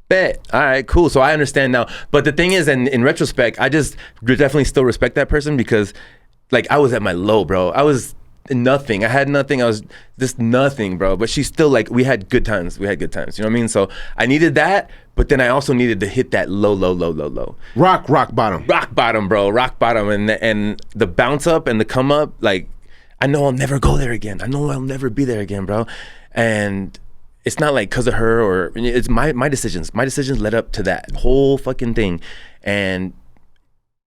Bet. All right, cool. So I understand now. But the thing is, and in retrospect, I just definitely still respect that person because like I was at my low, bro. I was nothing. I had nothing. I was just nothing, bro. But she's still like, we had good times. You know what I mean? So I needed that, but then I also needed to hit that low. Rock bottom. Rock bottom, bro. Rock bottom. And the bounce up and the come up, like, I know I'll never go there again. I know I'll never be there again, bro. And it's not like because of her or it's my decisions. My decisions led up to that whole fucking thing. And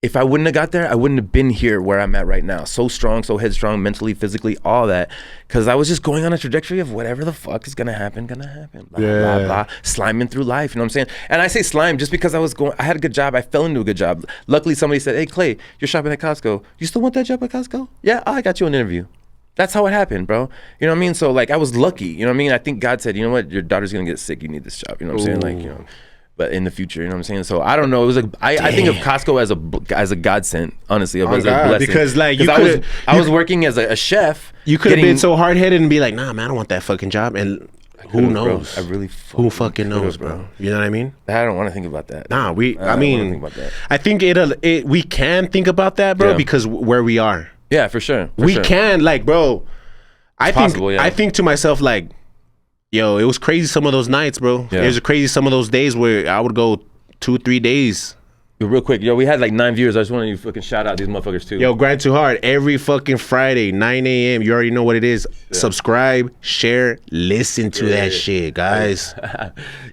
if I wouldn't have got there, I wouldn't have been here where I'm at right now. So strong, so headstrong, mentally, physically, all that. Because I was just going on a trajectory of whatever the fuck is going to happen. Blah, blah, blah. Sliming through life, you know what I'm saying? And I say slime just because I had a good job. I fell into a good job. Luckily, somebody said, hey, Clay, you're shopping at Costco. You still want that job at Costco? Yeah, I got you an interview. That's how it happened, bro. You know what I mean? So, like, I was lucky. You know what I mean? I think God said, you know what? Your daughter's going to get sick. You need this job. You know what I'm saying? Like, you know. But in the future, you know what I'm saying? So I don't know. It was like I think of Costco as a godsend, honestly, as a blessing. Because like I was working as a chef. You could have been so hard headed and be like, nah, man, I don't want that fucking job. And who knows? Bro. I really who fucking knows, bro? You know what I mean? I don't want to think about that. Nah, I think we can think about that, bro, because where we are. Yeah, for sure. We can, like, bro. I think to myself, like, yo, it was crazy some of those nights, bro. Yeah. It was crazy some of those days where I would go 2-3 days. Yo, real quick, yo, we had like 9 viewers. I just wanted you to fucking shout out these motherfuckers too. Yo, Grind2Hard every fucking Friday, 9 a.m. You already know what it is. Yeah. Subscribe, share, listen to that shit, guys.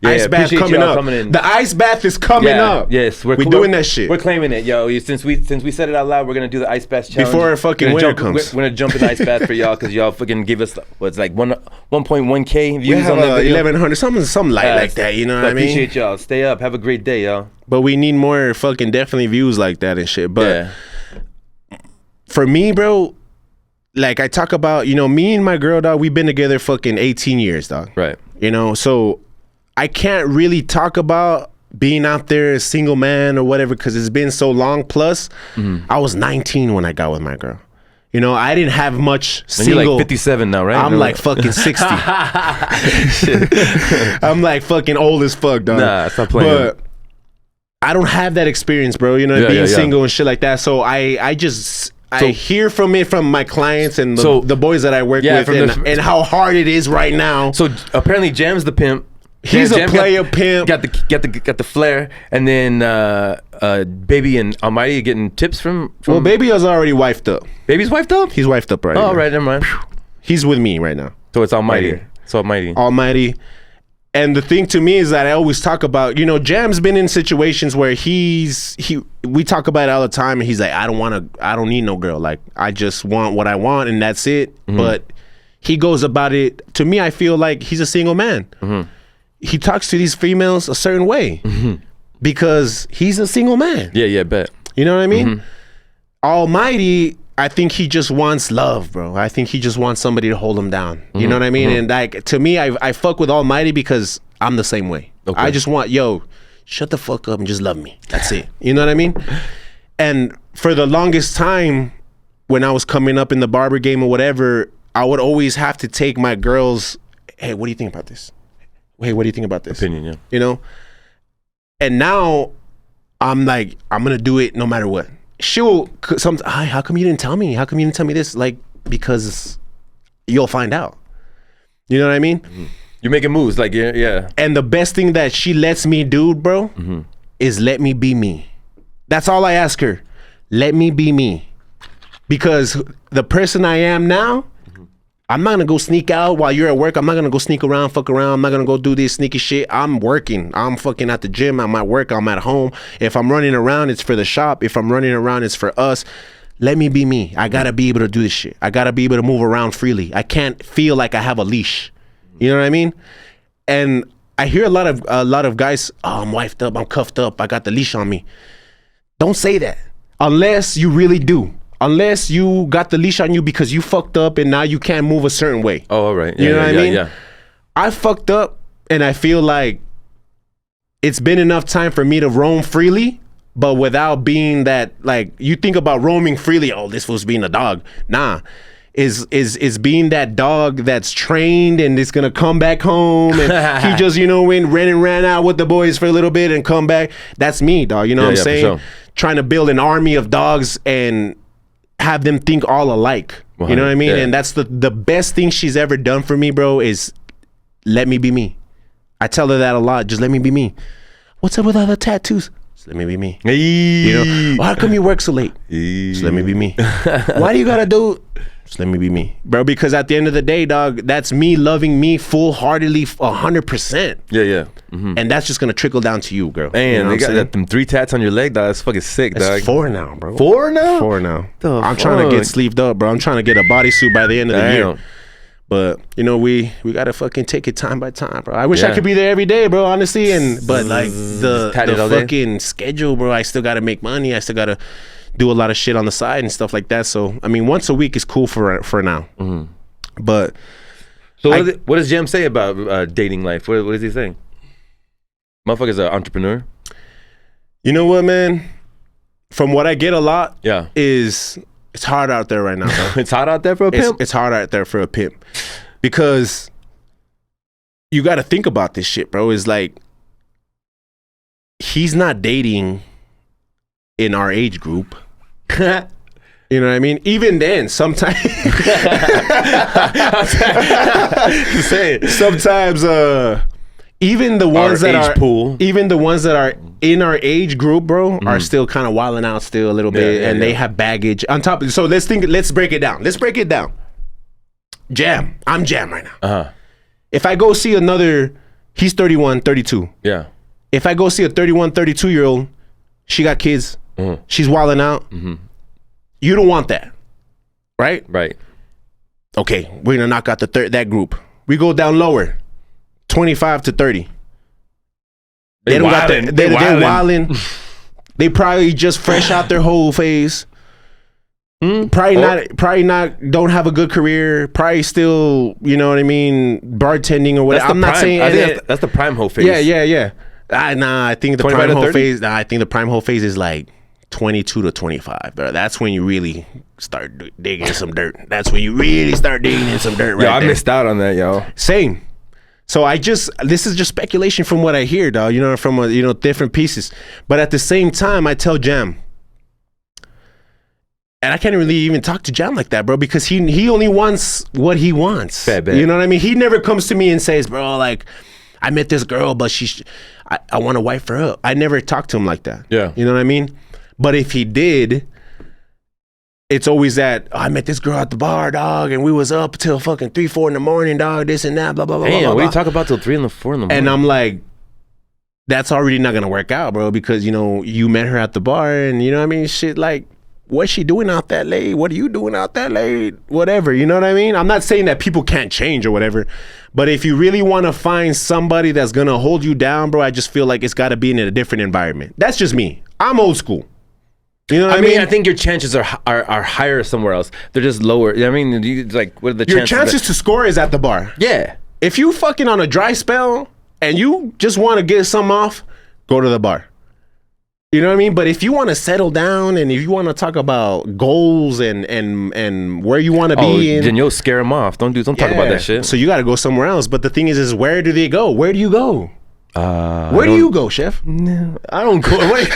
Ice bath coming up. The ice bath is coming up. Yes, we're doing that shit. We're claiming it, yo. Since we said it out loud, we're gonna do the ice bath challenge before fucking winter comes. We're gonna jump in the ice bath for y'all because y'all fucking give us what's like 1.1K views. We have 1,100, something light like that. You know what I mean? Appreciate y'all. Stay up. Have a great day, y'all. But we need more fucking definitely views like that and shit. But for me, bro, like I talk about, you know, me and my girl, dog, we've been together fucking 18 years, dog. Right. You know, so I can't really talk about being out there a single man or whatever because it's been so long. Plus, I was 19 when I got with my girl. You know, I didn't have much single. And you're like 57 now, right? I'm like fucking 60. I'm like fucking old as fuck, dog. Nah, stop playing. But I don't have that experience, bro. You know, being single and shit like that. So I hear from it from my clients and the boys that I work with and how hard it is right now. So apparently Jam's the pimp. He's a player pimp. Got the flair, and then Baby and Almighty are getting tips from. Well, Baby is already wifed up. Baby's wifed up. He's wifed up right now. Oh, right, never mind. He's with me right now. So it's Almighty. Right, so Almighty. Almighty. And the thing to me is that I always talk about, you know, Jam's been in situations where we talk about it all the time, and he's like, I don't need no girl. Like, I just want what I want, and that's it. Mm-hmm. But he goes about it. To me, I feel like he's a single man. Mm-hmm. He talks to these females a certain way because he's a single man. Yeah, bet. You know what I mean? Mm-hmm. Almighty, I think he just wants love, bro. I think he just wants somebody to hold him down. You know what I mean? And like, to me, I fuck with Almighty because I'm the same way. Okay. I just want, shut the fuck up and just love me. That's it. You know what I mean? And for the longest time, when I was coming up in the barber game or whatever, I would always have to take my girls, hey, what do you think about this? Hey, what do you think about this? Opinion, yeah. You know? And now I'm like, I'm going to do it no matter what. She'll, how come you didn't tell me? How come you didn't tell me this? Like, because you'll find out. You know what I mean? Mm-hmm. You're making moves, like, yeah. And the best thing that she lets me do, bro, is let me be me. That's all I ask her. Let me be me. Because the person I am now, I'm not gonna go sneak out while you're at work. I'm not gonna go sneak around, fuck around. I'm not gonna go do this sneaky shit. I'm working. I'm fucking at the gym. I'm at work. I'm at home. If I'm running around, it's for the shop. If I'm running around, it's for us. Let me be me. I gotta be able to do this shit. I gotta be able to move around freely. I can't feel like I have a leash. You know what I mean? And I hear a lot of guys, oh, I'm wifed up. I'm cuffed up. I got the leash on me. Don't say that unless you really do. Unless you got the leash on you because you fucked up and now you can't move a certain way. Oh, all right. You know what I mean? Yeah. I fucked up and I feel like it's been enough time for me to roam freely, but without being that, like, you think about roaming freely, oh, this was being a dog. Nah. Is being that dog that's trained and is gonna come back home and he just, ran out with the boys for a little bit and come back. That's me, dog. You know what I'm saying? Sure. Trying to build an army of dogs and have them think all alike. You know what I mean? Yeah. And that's the best thing she's ever done for me, bro, is let me be me. I tell her that a lot. Just let me be me. What's up with all the tattoos? Just let me be me. Hey. How come you work so late? Just let me be me. Why do you gotta do? Just let me be me, bro. Because at the end of the day, dog, that's me loving me full-heartedly, 100%. Yeah. Mm-hmm. And that's just gonna trickle down to you, girl. Man, you know they got them 3 tats on your leg, dog. That's fucking sick, dog. It's 4 now, bro. 4 now? 4 now. I'm trying to get sleeved up, bro. I'm trying to get a bodysuit by the end of the year. But we gotta fucking take it time by time, bro. I wish I could be there every day, bro. Honestly, but like the fucking schedule, bro. I still gotta make money. I still gotta do a lot of shit on the side and stuff like that. So I mean, once a week is cool for now. Mm-hmm. But so what does Jam say about dating life? What does he say? Motherfucker's an entrepreneur. You know what, man? From what I get a lot, is it's hard out there right now, bro. It's hot out there for a pimp? It's hard out there for a pimp. Because you got to think about this shit, bro. It's like he's not dating in our age group. You know what I mean? Even then, sometimes even the ones that are in our age group, bro, are still kind of wilding out still a little bit, and they have baggage on top of it. So let's break it down. Jam. I'm Jam right now. Uh-huh. If I go see he's 31, 32. Yeah. If I go see a 31, 32-year-old, she got kids, she's wilding out. Mm-hmm. You don't want that, right? Right. Okay, we're gonna knock out that group. We go down lower, 25 to 30. They're wilding. They probably just fresh out their whole phase. Probably not. Don't have a good career. Probably still, you know what I mean, bartending or whatever. I'm not saying. I think that's the prime whole phase. Yeah. I think the prime whole phase. I think the prime whole phase is like 22 to 25, bro. That's when you really start digging some dirt. That's when you really start digging in some dirt. Right I missed out on that, yo. Same. So this is just speculation from what I hear, dog. From different pieces. But at the same time, I tell Jam, and I can't really even talk to Jam like that, bro, because he only wants what he wants. Bad. You know what I mean? He never comes to me and says, bro, like, I met this girl, but I want to wife her up. I never talked to him like that. Yeah. You know what I mean? But if he did, it's always that, I met this girl at the bar, dog, and we was up till fucking 3, 4 in the morning, dog, this and that, blah, blah, blah, Damn, blah, blah. what do you talk about till 3 and 4 in the morning? And I'm like, that's already not gonna work out, bro, because, you know, you met her at the bar and, you know what I mean? Shit, like, what's she doing out that late? What are you doing out that late? Whatever, you know what I mean? I'm not saying that people can't change or whatever, but if you really want to find somebody that's gonna hold you down, bro, I just feel like it's gotta be in a different environment. That's just me. I'm old school. You know what I mean? I think your chances are higher somewhere else. They're just lower. I mean, like, what are the Your chances? chances to score is at the bar. Yeah. If you fucking on a dry spell and you just want to get some off, go to the bar. You know what I mean? But if you want to settle down and if you want to talk about goals and where you want to be, then you'll scare them off. Don't talk about that shit. So you got to go somewhere else. But the thing is where do they go? Where do you go? Where do you go, Chef? No, I don't go. What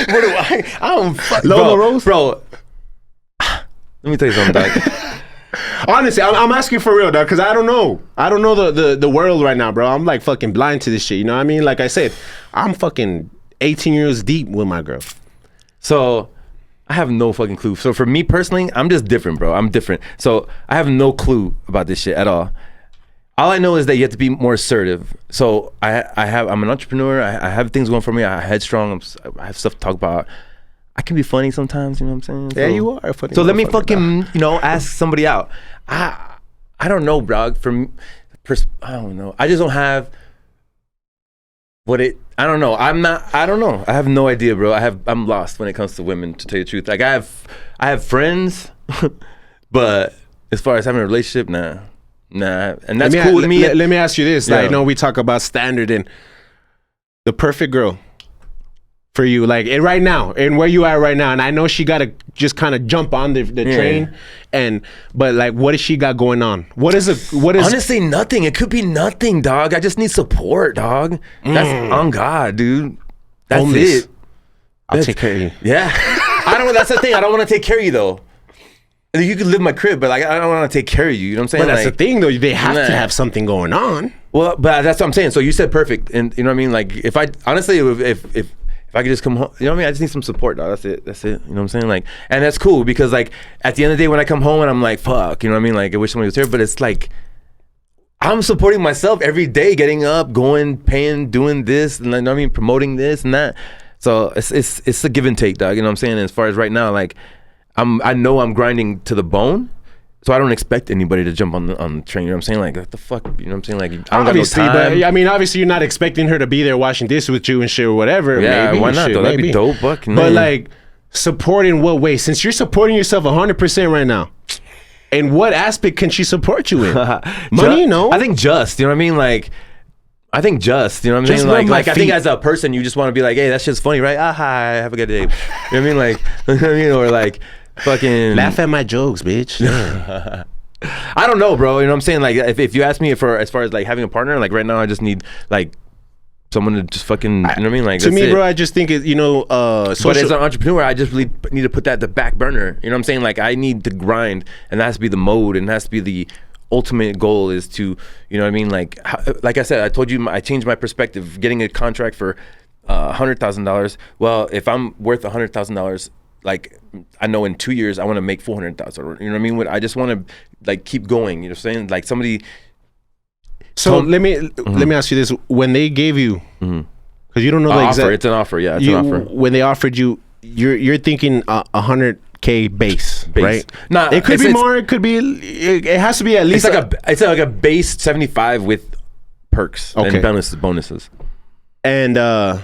do I don't. Lola Rose, bro. Let me tell you something, dog. Honestly, I'm asking for real, dog, because I don't know. I don't know the world right now, bro. I'm like fucking blind to this shit. You know what I mean? Like I said, I'm fucking 18 years deep with my girl. So I have no fucking clue. So for me personally, I'm just different, bro. I'm different. So I have no clue about this shit at all. All I know is that you have to be more assertive. So I'm an entrepreneur. I have things going for me. I'm headstrong. I have stuff to talk about. I can be funny sometimes, you know what I'm saying? Yeah, you are funny. So let me fucking, ask somebody out. I don't know, bro. I don't know. I just don't have I don't know. I don't know. I have no idea, bro. I'm lost when it comes to women, to tell you the truth. Like I have friends, but as far as having a relationship, nah. And that's cool with me. Let me ask you this. Yeah. Like, we talk about standard and the perfect girl for you, like, and right now, and where you are right now. And I know she got to just kind of jump on the train, but like, what does she got going on? What is honestly nothing. It could be nothing, dog. I just need support, dog. That's on God, dude. That's Homeless. it. I'll take care of you. Yeah. I don't. That's the thing. I don't want to take care of you though. You could live in my crib, but like I don't want to take care of you. You know what I'm saying? But that's the thing, though. They have to have something going on. Well, but that's what I'm saying. So you said perfect, and you know what I mean. Like if I honestly, if I could just come home, you know what I mean. I just need some support, dog. That's it. You know what I'm saying? Like, and that's cool because like at the end of the day, when I come home and I'm like, fuck, you know what I mean? Like I wish somebody was here, but it's like I'm supporting myself every day, getting up, going, paying, doing this, and you know what I mean, promoting this and that. So it's a give and take, dog. You know what I'm saying? As far as right now, like. I know I'm grinding to the bone, so I don't expect anybody to jump on the train. You know what I'm saying? Like, what the fuck? You know what I'm saying? Like, I don't obviously, got no time. But I mean, obviously, you're not expecting her to be there washing dishes with you and shit or whatever. Yeah, maybe, why not? Though? That'd be dope, buck. But like, support in what way? Since you're supporting yourself 100% right now, in what aspect can she support you in? Money, no. I think just. You know what I mean? Like. I think just, you know what I'm saying? Like I think as a person, you just want to be like, hey, that shit's funny, right? Hi, have a good day. You know what I mean? Like, you know what I mean? Or like, fucking laugh at my jokes, bitch. I don't know, bro. You know what I'm saying? Like, if you ask me for as far as like having a partner, like right now, I just need like someone to just fucking, you know what I mean? Like to me, bro, I just think it, but as an entrepreneur, I just really need to put that at the back burner. You know what I'm saying? Like I need to grind, and that has to be the mode, and that has to be the ultimate goal is to, you know what I mean? Like I said, I told you, I changed my perspective. Getting a contract for $100,000. Well, if I'm worth $100,000, like I know in 2 years I want to make 400,000. You know what I mean? I just want to like keep going. You know what I'm saying? Like somebody. So let me ask you this: when they gave you, because you don't know the exact offer, it's an offer. Yeah, it's an offer. When they offered you, you're thinking 100K base, right? Nah, it could be more. It could be. It has to be at least. It's like a base 75 with perks and bonuses. And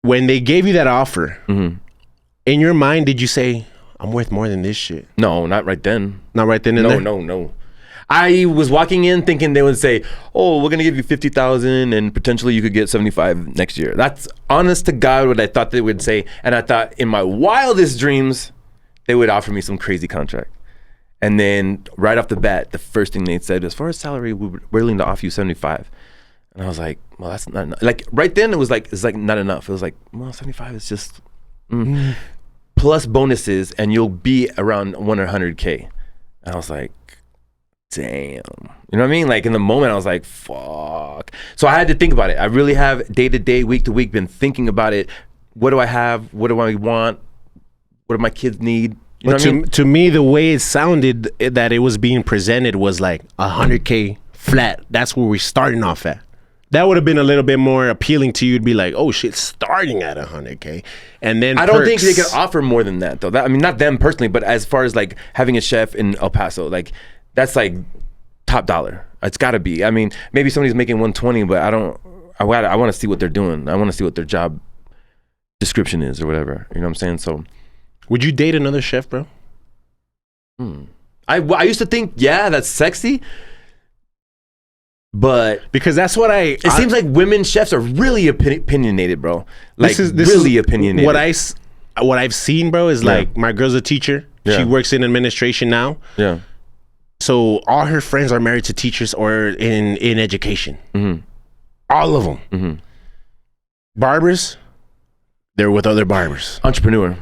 when they gave you that offer, in your mind, did you say, "I'm worth more than this shit"? No, not right then. Not right then. No. I was walking in thinking they would say, "Oh, we're gonna give you 50,000, and potentially you could get 75 next year." That's honest to God what I thought they would say, and I thought in my wildest dreams they would offer me some crazy contract. And then right off the bat, the first thing they said, as far as salary, we're willing to offer you 75. And I was like, well, that's not enough. Like right then, it's like not enough. It was like, well, 75 is just plus bonuses, and you'll be around 100K. And I was like, damn. You know what I mean? Like in the moment, I was like, fuck. So I had to think about it. I really have day to day, week to week been thinking about it. What do I have? What do I want? What do my kids need? You know what I mean? To me, the way it sounded that it was being presented was like 100K flat. That's where we're starting off at. That would have been a little bit more appealing to you to be like, oh shit, starting at 100K. And then I don't think they could offer more than that though. I mean, not them personally, but as far as like having a chef in El Paso, like that's like top dollar. It's gotta be. I mean, maybe somebody's making 120, but I want to see what they're doing. I want to see what their job description is or whatever. You know what I'm saying? So would you date another chef, bro? I used to think, yeah, that's sexy. But because that's what it seems like women chefs are really opinionated, bro. Like this really opinionated. What I've seen, bro, is like my girl's a teacher. She works in administration now. Yeah. So all her friends are married to teachers or in education. All of them. Barbers, they're with other barbers. Entrepreneur.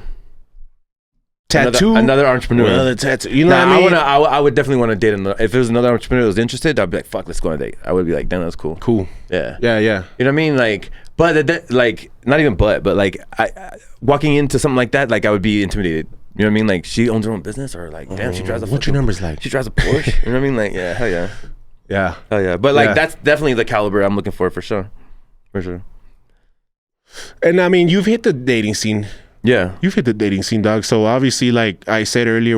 Tattoo. Another entrepreneur. Another tattoo. You know what I mean? I would definitely want to date another. If there was another entrepreneur that was interested, I'd be like, fuck, let's go on a date. I would be like, damn, that's cool. Cool. Yeah. Yeah. You know what I mean? Like, but like, not even but like, I walking into something like that, like I would be intimidated. You know what I mean? Like, she owns her own business, or like, damn, she drives a. What's your numbers like? She drives a Porsche. You know what I mean? Like, yeah, hell yeah. Yeah. Hell yeah. But like, that's definitely the caliber I'm looking for sure. For sure. And I mean, you've hit the dating scene. Yeah. You've hit the dating scene, dog. So obviously, like I said earlier,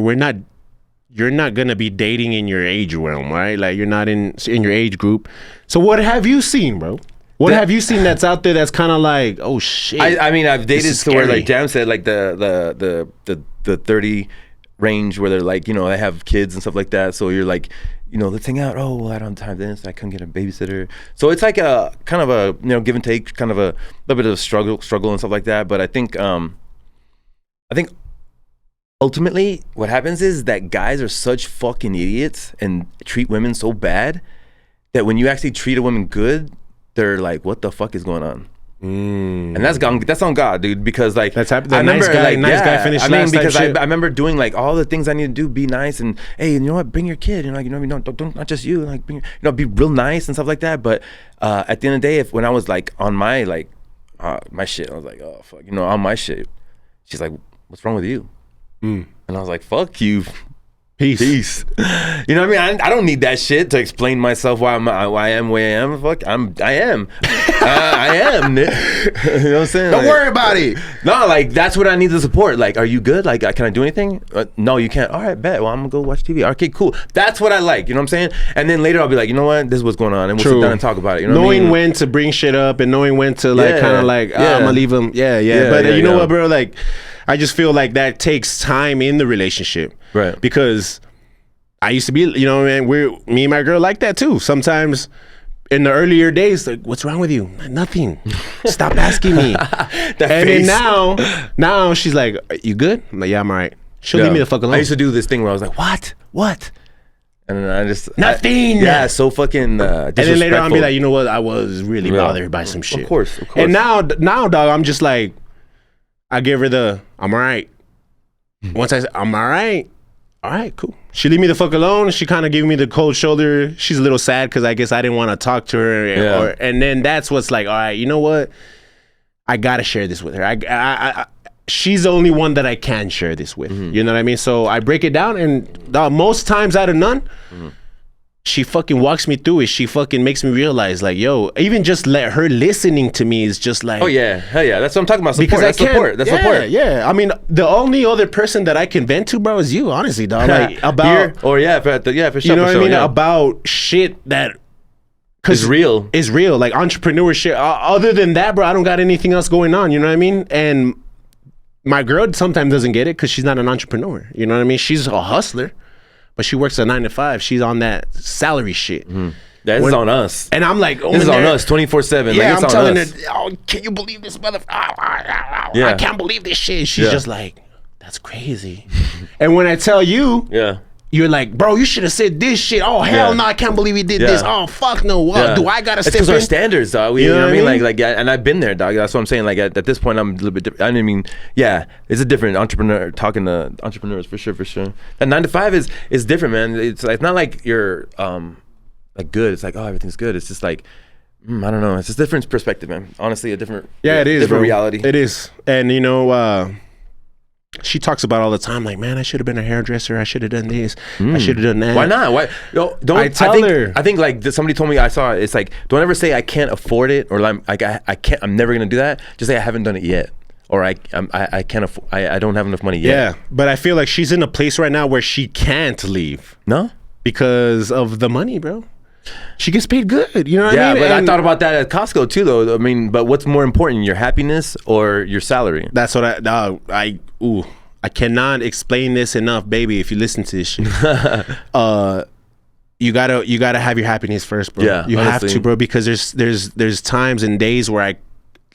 you're not gonna be dating in your age realm, right? Like you're not in your age group. So what have you seen, bro? What have you seen that's out there that's kind of like, oh shit? I mean, I've dated to where like Jam said, like the 30 range where they're like, you know, they have kids and stuff like that. So you're like, you know, let's hang out. Oh, well, I don't have time for this. I couldn't get a babysitter. So it's like a kind of a, you know, give and take, kind of a little bit of struggle and stuff like that. But I think ultimately what happens is that guys are such fucking idiots and treat women so bad that when you actually treat a woman good, they're like, what the fuck is going on? And that's on God, dude, because like that's happened. I remember nice guy finished I mean, last because type I remember doing like all the things I need to do, be nice, and hey, you know what, bring your kid, you know, like, you know, don't not just you, like, bring, you know, be real nice and stuff like that. But at the end of the day, when I was like on my like my shit, I was like, oh fuck, you know, on my shit, she's like, what's wrong with you? And I was like, fuck you. Peace. You know what I mean? I don't need that shit to explain myself why I am where I am. Fuck, I am. I am. You know what I'm saying? Don't worry about it. No, like that's what I need the support. Like, are you good? Like, can I do anything? No, you can't. All right, bet. Well, I'm gonna go watch TV. Okay, cool. That's what I like. You know what I'm saying? And then later I'll be like, you know what? This is what's going on, and we'll sit down and talk about it. You know knowing what I mean? when to bring shit up and knowing when to like kind of like I'm gonna leave them. But you know what, bro? Like, I just feel like that takes time in the relationship, right? Because I used to be, you know, man, me and my girl like that too. Sometimes in the earlier days, like, what's wrong with you? Nothing. Stop asking me. Then now she's like, you good? I'm like, yeah, I'm all right. She'll leave me the fuck alone. I used to do this thing where I was like, what? And then I just nothing. So fucking disrespectful. And then later on, be like, you know what? I was really bothered by some shit. Of course. And now, dog, I'm just like, I give her I'm all right. Once I say, I'm all right. All right, cool. She leave me the fuck alone. She kind of gave me the cold shoulder. She's a little sad because I guess I didn't want to talk to her. And then that's what's like, all right, you know what? I got to share this with her. I she's the only one that I can share this with. You know what I mean? So I break it down, and most times out of none, she fucking walks me through it. She fucking makes me realize, like, yo, even just her listening to me is just like, oh yeah, hell yeah, that's what I'm talking about. Support. Because That's support. Yeah. I mean, the only other person that I can vent to, bro, is you. Honestly, dog. Like about for sure. You know what I mean? Yeah. About shit that is real. Is real. Like entrepreneurship. Other than that, bro, I don't got anything else going on. You know what I mean? And my girl sometimes doesn't get it because she's not an entrepreneur. You know what I mean? She's a hustler. But she works a 9 to 5. She's on that salary shit. This is on us. And I'm like, this is on us 24/7. Yeah, like, I'm telling her, oh, can you believe this motherfucker? I can't believe this shit. She's just like, that's crazy. And when I tell you, you're like, bro, you should have said this shit. Oh hell no, I can't believe he did this. Oh fuck no, do I gotta step in? Because our standards, dog. You know what I mean? Like, and I've been there, dog. That's what I'm saying. Like at this point, I'm a little bit different. I mean, yeah, it's a different entrepreneur talking to entrepreneurs for sure. And 9 to 5 is different, man. It's not like you're like good. It's like, oh, everything's good. It's just like, I don't know. It's just different perspective, man. Honestly, a different it is different reality. It is, and you know. She talks about all the time, like, man, I should have been a hairdresser. I should have done this. I should have done that. Why not? Why? No, don't. I think like somebody told me, I saw it. It's like, don't ever say I can't afford it, or like I can't. I'm never gonna do that. Just say I haven't done it yet, or I can't afford. I don't have enough money yet. Yeah, but I feel like she's in a place right now where she can't leave. No, because of the money, bro. She gets paid good, you know what I mean? Yeah, but I thought about that at Costco too, though. I mean, but what's more important, your happiness or your salary? That's what I cannot explain this enough, baby. If you listen to this shit, you gotta have your happiness first, bro. Yeah, you honestly have to, bro, because there's times and days where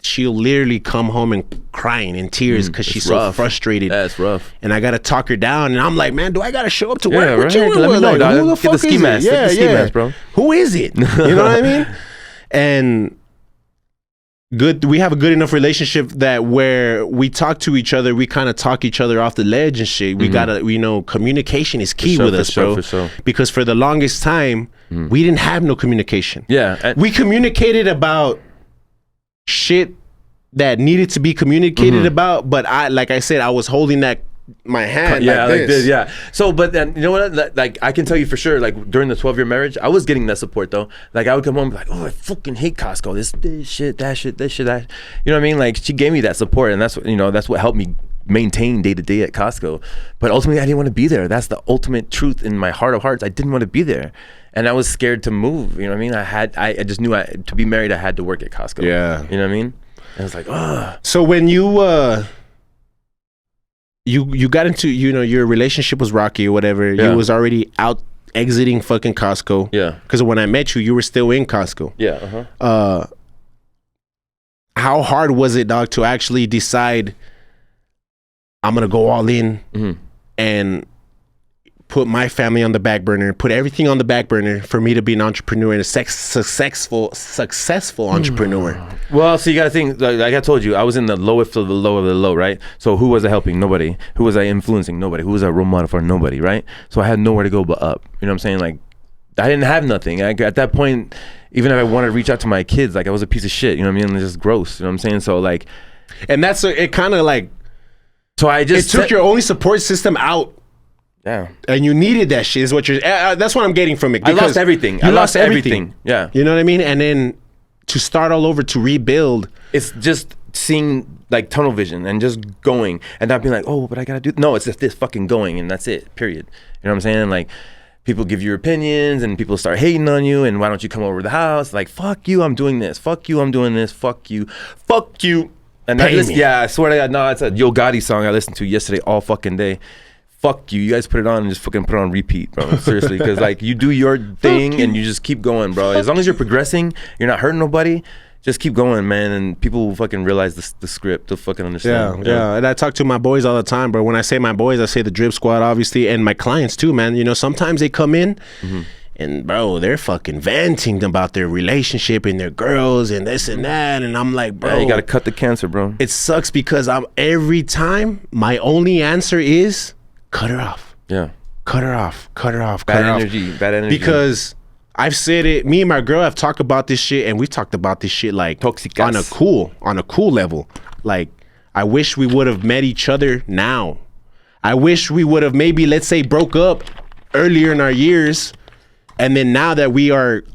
she'll literally come home and crying in tears because she's so frustrated. That's rough. And I gotta talk her down, and I'm like, man, do I gotta show up to work? Yeah, right. Let me know, dog. Who the fuck is it? Yeah, ski mask, bro. Who is it? You know what I mean? And we have a good enough relationship that where we talk to each other, we kind of talk each other off the ledge and shit. We gotta, communication is key with us, bro. For sure. Because for the longest time, we didn't have no communication. Yeah. We communicated about shit that needed to be communicated about, but like I said, I was holding my hand like this. Yeah. So, but then, you know what? Like, I can tell you for sure, like, during the 12-year marriage, I was getting that support, though. Like, I would come home and be like, oh, I fucking hate Costco. This shit, that shit, that. You know what I mean? Like, she gave me that support, and that's what helped me maintain day to day at Costco. But ultimately, I didn't want to be there. That's the ultimate truth in my heart of hearts. I didn't want to be there. And I was scared to move. You know what I mean? I just knew to be married, I had to work at Costco. Yeah. You know what I mean? And I was like, oh. So when you got into, your relationship was rocky or whatever, you was already out exiting fucking Costco. Yeah. Because when I met you were still in Costco. Yeah. How hard was it, dog, to actually decide I'm gonna go all in and put my family on the back burner, put everything on the back burner for me to be an entrepreneur and a successful entrepreneur? Well, so you gotta think, like I told you, I was in the lowest of the low of the low, right? So who was I helping? Nobody. Who was I influencing? Nobody. Who was I role model for? Nobody, right? So I had nowhere to go but up. You know what I'm saying? Like, I didn't have nothing. At that point, even if I wanted to reach out to my kids, like, I was a piece of shit. You know what I mean? It's just gross. You know what I'm saying? So like, and that's it kind of like, so I just took your only support system out. Yeah. And you needed that shit is what you're, that's what I'm getting from it. I lost everything. I lost everything. Yeah. You know what I mean? And then to start all over, to rebuild. It's just seeing like tunnel vision and just going and not being like, oh, but I gotta do, no, it's just this fucking going and that's it, period. You know what I'm saying? Like, people give you opinions and people start hating on you and why don't you come over to the house? Like, fuck you, I'm doing this. Fuck you, I'm doing this. Fuck you. Fuck you. And I swear to God, no, it's a Yo Gotti song I listened to yesterday all fucking day. Fuck you. You guys put it on and just fucking put it on repeat, bro. Seriously, because like, you do your thing and you just keep going, bro. As long as you're progressing, you're not hurting nobody, just keep going, man. And people will fucking realize the script. They'll fucking understand. Yeah. And I talk to my boys all the time, bro. When I say my boys, I say the Drip Squad, obviously, and my clients too, man. You know, sometimes they come in and, bro, they're fucking venting about their relationship and their girls and this and that. And I'm like, bro. Yeah, you got to cut the cancer, bro. It sucks because every time, my only answer is, cut her off. Yeah. Cut her off. Bad energy. Because I've said it, me and my girl have talked about this shit, and we've talked about this shit like Toxicas. on a cool level. Like, I wish we would have met each other now. I wish we would have maybe, let's say, broke up earlier in our years, and then now that we're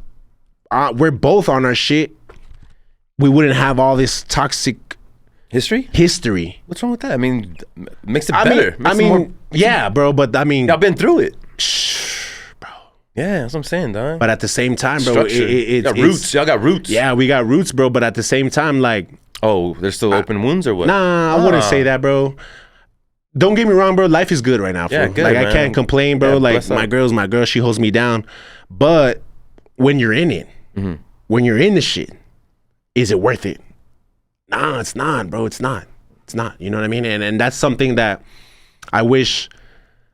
both on our shit, we wouldn't have all this toxic history. What's wrong with that? I mean, makes it better. Yeah, bro, but I mean, I've been through it, bro. Yeah, that's what I'm saying, dog. But at the same time, bro, roots. Y'all got roots. Yeah, we got roots, bro. But at the same time, like, oh, there's still open wounds or what? Nah, I wouldn't say that, bro. Don't get me wrong, bro. Life is good right now. Yeah, good, like, man. I can't complain, bro. Yeah, like, my girl's my girl. She holds me down. But when you're in it, when you're in the shit, is it worth it? Nah, it's not, bro. It's not. You know what I mean? And that's something that I wish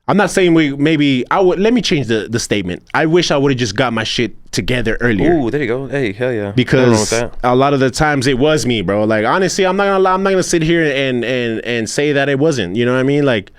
I'm not saying let me change the statement. I wish I would have just got my shit together earlier. Ooh, there you go. Hey, hell yeah. Because a lot of the times it was me, bro. Like, honestly, I'm not gonna lie, I'm not gonna sit here and say that it wasn't. You know what I mean? Like,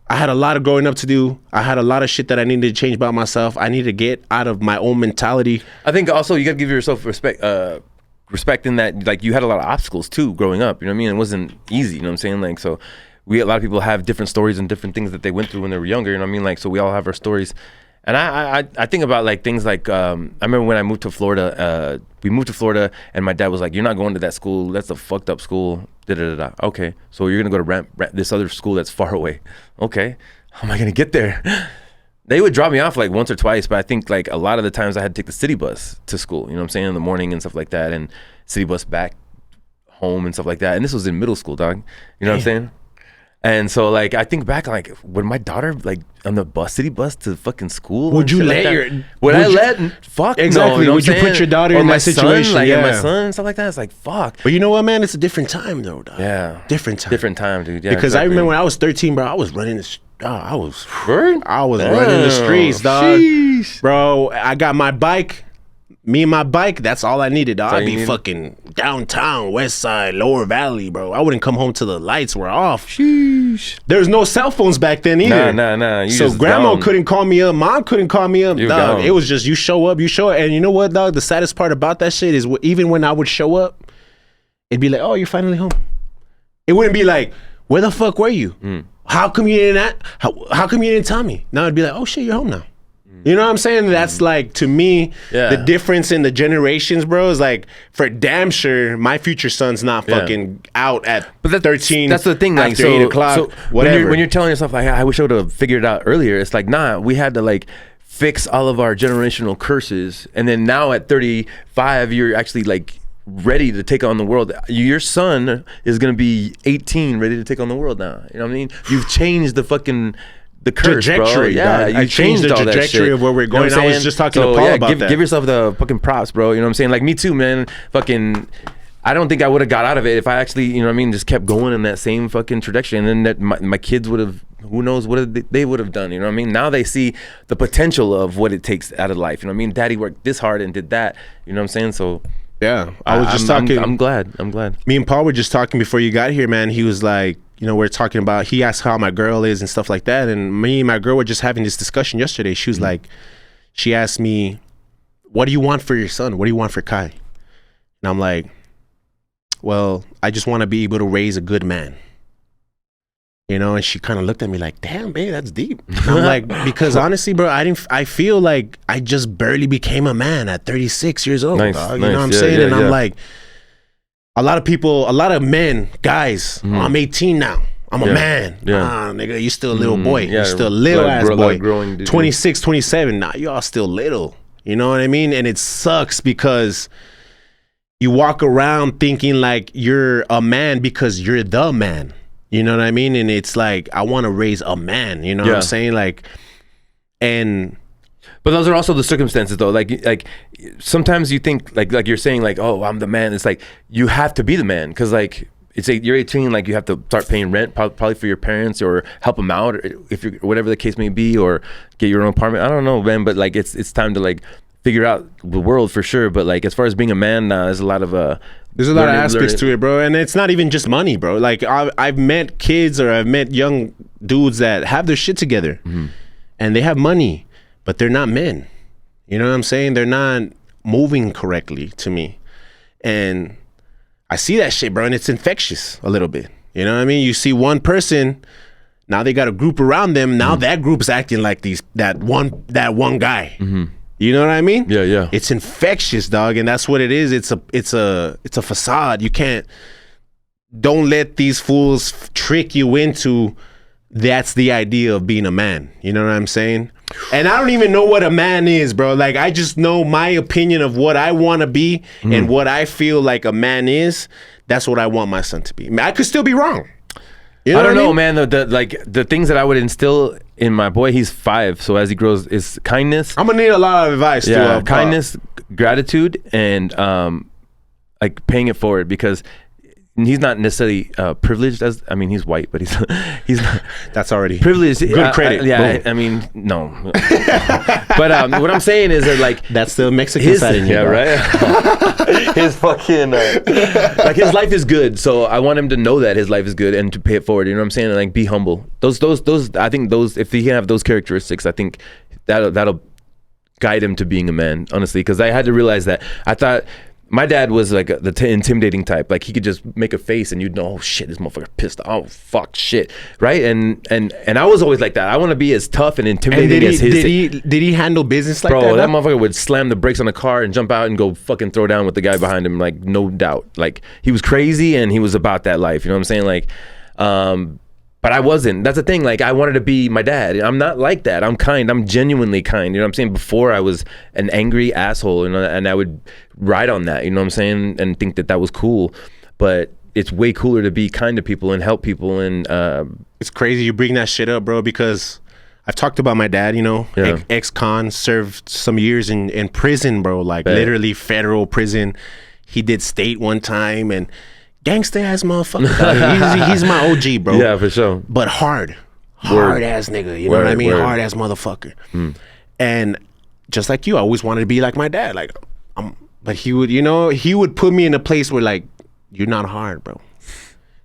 I had a lot of growing up to do. I had a lot of shit that I needed to change about myself. I need to get out of my own mentality. I think also you gotta give yourself respect in that, like, you had a lot of obstacles too growing up. You know what I mean? It wasn't easy. You know what I'm saying? Like, so a lot of people have different stories and different things that they went through when they were younger. You know what I mean? Like, so we all have our stories. And I think about like things like I remember when I moved to Florida. We moved to Florida, and my dad was like, "You're not going to that school. That's a fucked up school." Okay, so you're gonna go to this other school that's far away. Okay, how am I gonna get there? They would drop me off like once or twice, but I think like a lot of the times I had to take the city bus to school. You know what I'm saying? In the morning and stuff like that, and city bus back home and stuff like that. And this was in middle school, dog. You know what I'm saying? And so, like, I think back, like, when my daughter, like, on the city bus to fucking school, would you let fuck exactly? No, you know would you put your daughter in that situation? Son, like, my son, stuff like that. It's like, fuck. But you know what, man? It's a different time, though, dog. Yeah, different time, dude. Yeah, because I remember when I was 13, bro. I was running I was running the streets, dog. Sheesh. Bro, I got my bike. Me and my bike, that's all I needed, dog. I'd be fucking downtown, west side, lower valley, bro. I wouldn't come home till the lights were off. Sheesh. There was no cell phones back then either. Nah. So grandma couldn't call me up. Mom couldn't call me up. Dog, it was just you show up. And you know what, dog? The saddest part about that shit is even when I would show up, it'd be like, oh, you're finally home. It wouldn't be like, where the fuck were you? How come you didn't how come you didn't tell me? Now it'd be like, oh shit, you're home now. You know what I'm saying? That's like, to me, the difference in the generations, bro, is like, for damn sure, my future son's not fucking out at 13. That's the thing. Like, after 8 o'clock, so whatever. When you're telling yourself, like, I wish I would have figured it out earlier, it's like, nah, we had to, like, fix all of our generational curses. And then now at 35, you're actually, like, ready to take on the world. Your son is going to be 18, ready to take on the world now. You know what I mean? You've changed the curse, trajectory, bro. Yeah, I changed the trajectory of where we're going. You know I was just talking to Paul about that. Give yourself the fucking props, bro. You know what I'm saying? Like, me too, man. Fucking, I don't think I would have got out of it if I actually, you know what I mean, just kept going in that same fucking trajectory. And then that my kids would have, who knows what they would have done. You know what I mean? Now they see the potential of what it takes out of life. You know what I mean? Daddy worked this hard and did that. You know what I'm saying? So yeah, I was just talking. I'm glad. Me and Paul were just talking before you got here, man. He was like, you know, we're talking about, he asked how my girl is and stuff like that. And me and my girl were just having this discussion yesterday. She was like, she asked me, what do you want for your son? What do you want for Kai? And I'm like, well, I just want to be able to raise a good man. You know, and she kind of looked at me like, damn, babe, that's deep. And I'm like, because honestly, bro, I feel like I just barely became a man at 36 years old. Nice, dog. You know what I'm saying? And I'm like, a lot of men, guys, I'm 18 now. I'm a man. Nah, nigga, you still a little boy. You're still a little ass boy. Growing, 26, 27, nah, you all still little. You know what I mean? And it sucks because you walk around thinking like you're a man because you're the man. You know what I mean? And it's like, I want to raise a man. You know what I'm saying? Like, and... But those are also the circumstances, though. Like sometimes you think, like you're saying, like, oh, I'm the man. It's like, you have to be the man, because like, it's like you're 18, like you have to start paying rent probably for your parents, or help them out, or if you're, whatever the case may be, or get your own apartment. I don't know, man. But like, it's time to like figure out the world for sure. But like, as far as being a man, there's a lot of there's a lot of aspects to it, bro. And it's not even just money, bro. Like I've met kids, or I've met young dudes that have their shit together, and they have money, but they're not men. You know what I'm saying? They're not moving correctly to me. And I see that shit, bro, and it's infectious a little bit. You know what I mean? You see one person, now they got a group around them. Now that group's acting like that one guy. You know what I mean? Yeah. It's infectious, dog, and that's what it is. It's a facade. Don't let these fools trick you into that's the idea of being a man. You know what I'm saying? And I don't even know what a man is, bro. Like, I just know my opinion of what I want to be and what I feel like a man is. That's what I want my son to be. I could still be wrong. You know I don't know, man. The things that I would instill in my boy, he's 5, so as he grows, is kindness. I'm gonna need a lot of advice. Yeah, kindness, gratitude, and like paying it forward, because he's not necessarily privileged as, I mean, he's white, but he's not that's already privileged. Good credit. I mean, no. But what I'm saying is that, like, that's the Mexican side in you. Yeah, right. His fucking like, his life is good, so I want him to know that his life is good and to pay it forward. You know what I'm saying? And, like, be humble. Those I think those, if he can have those characteristics, I think that'll guide him to being a man, honestly. Because I had to realize that. I thought my dad was like the intimidating type. Like, he could just make a face and you'd know, oh shit, this motherfucker pissed off. Oh fuck, shit, right? And I was always like that. I want to be as tough and intimidating as his. Did he handle business like that? Bro, that motherfucker would slam the brakes on the car and jump out and go fucking throw down with the guy behind him, like, no doubt. Like, he was crazy and he was about that life. You know what I'm saying? Like, but I wasn't. That's the thing. Like, I wanted to be my dad. I'm not like that. I'm kind. I'm genuinely kind. You know what I'm saying? Before, I was an angry asshole, you know, and I would ride on that, you know what I'm saying? And think that was cool. But it's way cooler to be kind to people and help people. And it's crazy you bring that shit up, bro, because I've talked about my dad, you know, ex-con, served some years in prison, bro, like literally federal prison. He did state one time, and gangsta ass motherfucker. He's my OG, bro. Yeah, for sure. But hard ass nigga. You know what I mean? Hard ass motherfucker. And just like you, I always wanted to be like my dad. Like, but he would put me in a place where, like, you're not hard, bro.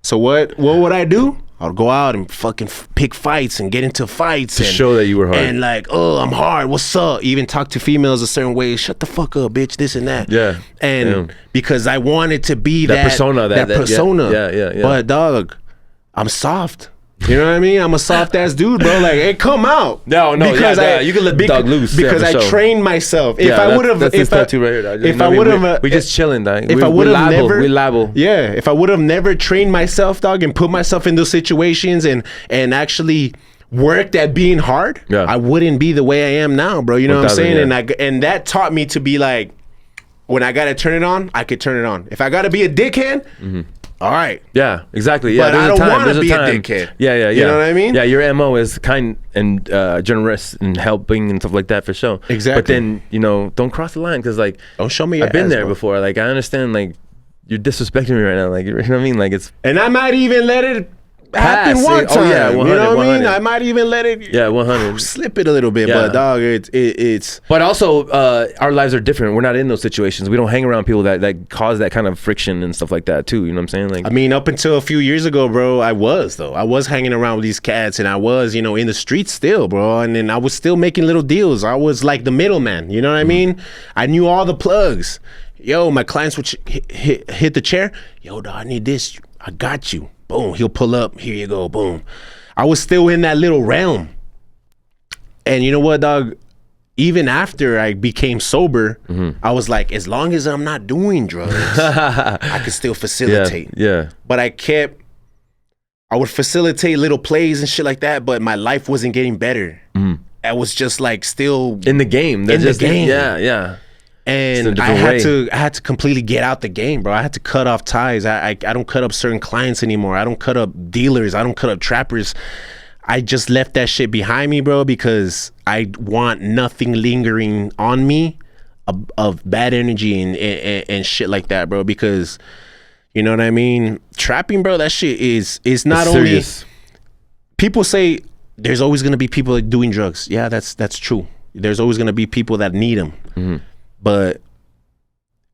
So what would I do? I'll go out and fucking pick fights and get into fights to show that you were hard. And, like, oh, I'm hard. What's up? Even talk to females a certain way. Shut the fuck up, bitch. This and that. Yeah. And because I wanted to be that persona. That persona. Yeah. But dog, I'm soft. You know what I mean? I'm a soft ass dude, bro. Like, hey, come out. No, because you can let the dog loose. Because I trained myself. If I would have, if I would have, we just chilling, dog. If I would have never, we liable. Yeah, if I would have never trained myself, dog, and put myself in those situations and actually worked at being hard, I wouldn't be the way I am now, bro. You know what I'm saying? Yeah. And that taught me to be like, when I gotta turn it on, I could turn it on. If I gotta be a dickhead. All right. Yeah, exactly. Yeah, but I don't want to be a dickhead. Yeah. You know what I mean? Yeah, your MO is kind and generous and helping and stuff like that, for sure. Exactly. But then, you know, don't cross the line, because, like, don't show me your I've been ass, there bro. before. Like, I understand, like, you're disrespecting me right now. Like, you know what I mean? Like, it's... And I might even let it happen one time. Oh, yeah, 100, you know what I mean? I might even let it 100 slip it a little bit, but dog, it's but also our lives are different. We're not in those situations. We don't hang around people that cause that kind of friction and stuff like that too. You know what I'm saying? Like, I mean, up until a few years ago, bro, I was hanging around with these cats, and I was, you know, in the streets still, bro, and then I was still making little deals. I was like the middleman, you know what I mean? I knew all the plugs. Yo, my clients would hit the chair. Yo, dog, I need this. I got you. Boom, he'll pull up. Here you go. Boom. I was still in that little realm. And you know what, dog? Even after I became sober, I was like, as long as I'm not doing drugs, I could still facilitate. Yeah. But I would facilitate little plays and shit like that, but my life wasn't getting better. I was just like still in the game. In the game. Yeah. And I had to completely get out the game, bro. I had to cut off ties. I don't cut up certain clients anymore. I don't cut up dealers. I don't cut up trappers. I just left that shit behind me, bro, because I want nothing lingering on me of bad energy and shit like that, bro. Because, you know what I mean? Trapping, bro, that shit is not only serious. People say there's always gonna be people doing drugs. Yeah, that's true. There's always gonna be people that need them. But,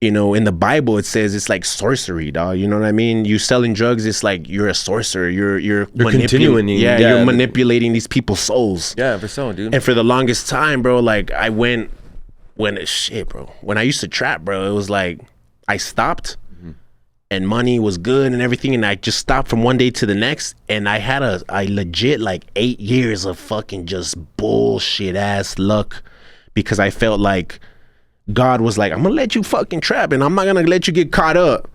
you know, in the Bible, it says it's like sorcery, dog. You know what I mean? You selling drugs, it's like you're a sorcerer. You're continuing. You're manipulating these people's souls. Yeah, for sure, dude. And for the longest time, bro, like when I used to trap, bro, it was like I stopped and money was good and everything. And I just stopped from one day to the next. And I had I legit like 8 years of fucking just bullshit ass luck, because I felt like God was like, I'm gonna let you fucking trap and I'm not gonna let you get caught up,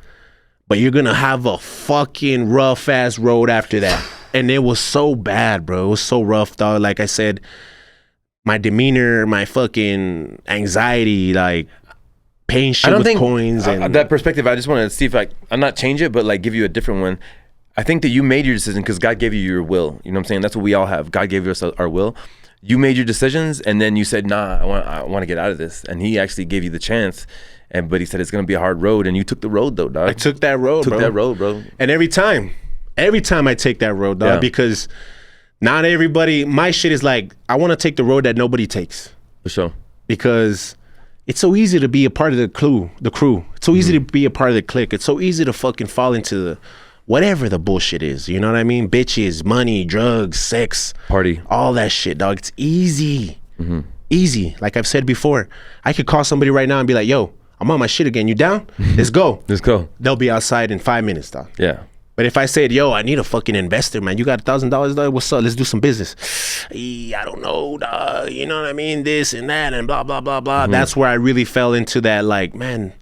but you're gonna have a fucking rough ass road after that. And it was so bad, bro. It was so rough, dog. Like I said, my demeanor, my fucking anxiety, like paying shit with coins. And that perspective, I just want to see if I'm not change it, but like give you a different one. I think that you made your decision because God gave you your will. You know what I'm saying? That's what we all have. God gave us our will. You made your decisions, and then you said, nah, I want to get out of this. And he actually gave you the chance. but he said it's gonna be a hard road, and you took the road though, dog. I took that road, bro. And every time I take that road, dog, because not everybody, my shit is like, I want to take the road that nobody takes. For sure. Because it's so easy to be a part of the crew. It's so easy to be a part of the clique. It's so easy to fucking fall into the whatever the bullshit is. You know what I mean? Bitches, money, drugs, sex, party, all that shit, dog. It's easy. Easy. Like I've said before, I could call somebody right now and be like, yo, I'm on my shit again. You down? Let's go. Let's go. They'll be outside in 5 minutes, dog. Yeah. But if I said, yo, I need a fucking investor, man. You got $1,000, dog? What's up? Let's do some business. I don't know, dog. You know what I mean? This and that and blah, blah, blah, blah. That's where I really fell into that, like, man.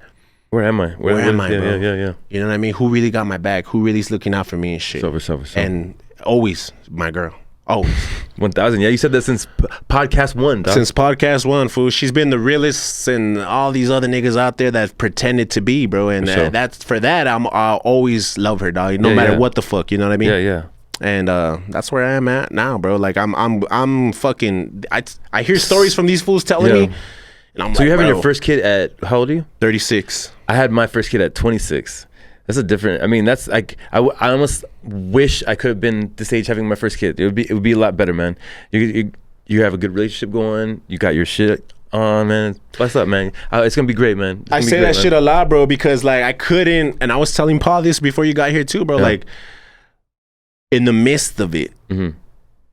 Where am I? Where am I, bro? Yeah. You know what I mean? Who really got my back? Who really's looking out for me and shit? So. And always my girl. Always. 1,000. Yeah, you said that since podcast 1, dog. Since podcast 1, fool. She's been the realest and all these other niggas out there that pretended to be, bro. And that's for that. I'll always love her, dog. No matter what the fuck. You know what I mean? Yeah. And that's where I am at now, bro. Like I'm fucking. I hear stories from these fools telling me, and I'm so like, you're having bro, your first kid at how old are you? 36. I had my first kid at 26. That's a different. I mean, that's like I almost wish I could have been this age having my first kid. It would be a lot better, man. You have a good relationship going. You got your shit on, man. What's up, man? It's gonna be great, man. I say that shit a lot, bro, because like I couldn't, and I was telling Paul this before you got here too, bro. Like in the midst of it,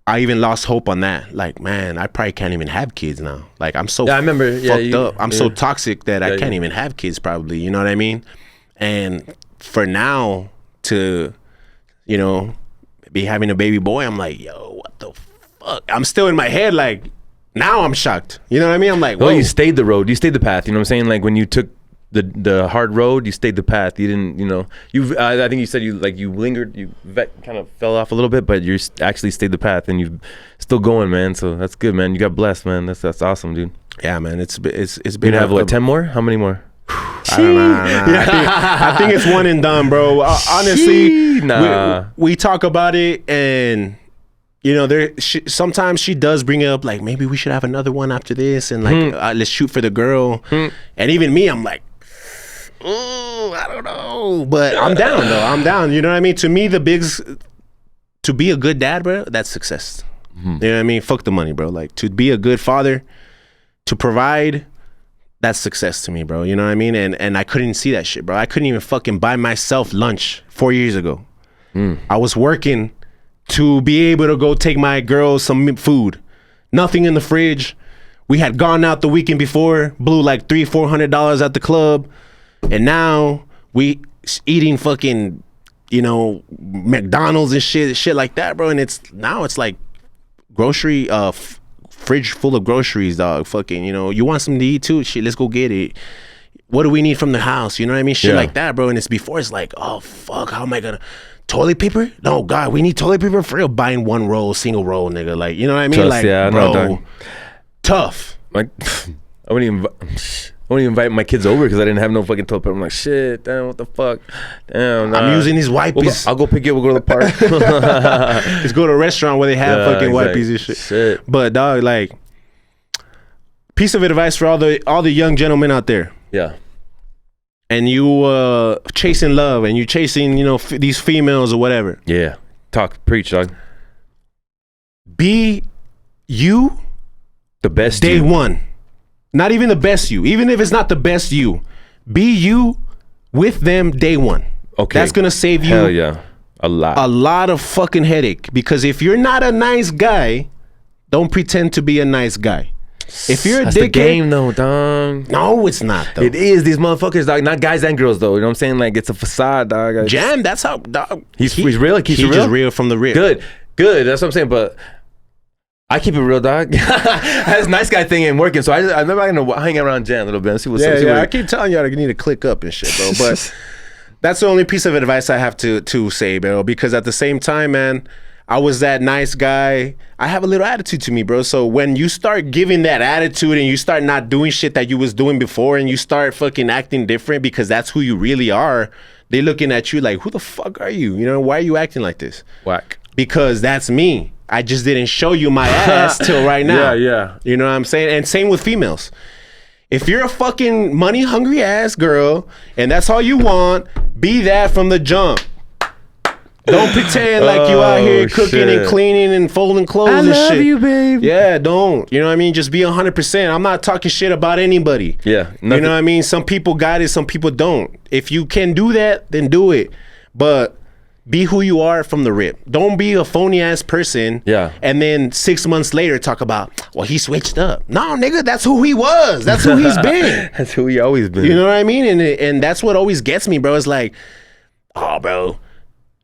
I even lost hope on that. Like, man, I probably can't even have kids now. Like I'm so I remember fucked up. I'm so toxic that I can't even have kids probably. You know what I mean? And for now to, you know, be having a baby boy, I'm like, yo, what the fuck? I'm still in my head like, now I'm shocked. You know what I mean? I'm like, whoa. Well, you stayed the road. You stayed the path. You know what I'm saying? Like when you took the hard road, you stayed the path. You didn't, you know, I think you said you lingered, you kind of fell off a little bit, but you actually stayed the path and you still going, man. So that's good, man. You got blessed, man. That's awesome, dude. Yeah, man. It's been. You have what, 10 more? How many more? I don't know. I think it's one and done, bro. Honestly, we talk about it, and you know, sometimes she does bring it up, like maybe we should have another one after this, and like let's shoot for the girl. And even me, I'm like, oh, I don't know, but I'm down though. I'm down. You know what I mean? To me, to be a good dad, bro, that's success. You know what I mean? Fuck the money, bro. Like to be a good father, to provide. That's success to me, bro. You know what I mean? And I couldn't see that shit, bro. I couldn't even fucking buy myself lunch 4 years ago. I was working to be able to go take my girl some food. Nothing in the fridge. We had gone out the weekend before, blew like $300-400 at the club, and now we eating fucking, you know, McDonald's and shit like that, bro. And it's like grocery fridge full of groceries, dog. Fucking, you know, you want something to eat too? Shit, let's go get it. What do we need from the house? You know what I mean? Shit like that, bro. And it's before, it's like, oh fuck, how am I gonna toilet paper? No, God, we need toilet paper for real. Buying one roll, single roll, nigga. Like, you know what I mean? Like, bro, tough. Like, I wouldn't even invite my kids over because I didn't have no fucking toilet paper. I'm like, shit, damn, what the fuck? Damn, I'm using these wipes. I'll go pick it. We'll go to the park. Just go to a restaurant where they have fucking wipes and shit. But dog, like, piece of advice for all the young gentlemen out there. Yeah. And you chasing love and you chasing, you know, these females or whatever. Yeah. Preach, dog. Be you. The best day one. Not even the best you. Even if it's not the best you, be you with them day one. Okay. That's gonna save you a lot of fucking headache. Because if you're not a nice guy, don't pretend to be a nice guy. If you're a dickhead, the game though, dog. No, it's not though. It is. These motherfuckers, dog. Not guys and girls though. You know what I'm saying? Like it's a facade, dog. Jam. That's how, dog. He's real. He's real. Just real from the real. Good. That's what I'm saying. But I keep it real, dog. This nice guy thing ain't working, so I'm not gonna hang around Jan a little bit and see what's up. Yeah. I keep telling y'all to need to click up and shit, bro. But that's the only piece of advice I have to say, bro. Because at the same time, man, I was that nice guy. I have a little attitude to me, bro. So when you start giving that attitude and you start not doing shit that you was doing before and you start fucking acting different because that's who you really are, they looking at you like, who the fuck are you? You know, why are you acting like this? Whack. Because that's me. I just didn't show you my ass till right now. Yeah. You know what I'm saying? And same with females. If you're a fucking money hungry ass girl and that's all you want, be that from the jump. Don't pretend like you out here cooking and cleaning and folding clothes and shit. I love you, babe. Yeah, don't. You know what I mean? Just be 100%. I'm not talking shit about anybody. Yeah. You know what I mean? Some people got it, some people don't. If you can do that, then do it. But be who you are from the rip. Don't be a phony ass person. Yeah. And then 6 months later talk about, well, he switched up. No, nigga, that's who he was. That's who he's been. That's who he always been. You know what I mean? And that's what always gets me, bro. It's like, oh, bro,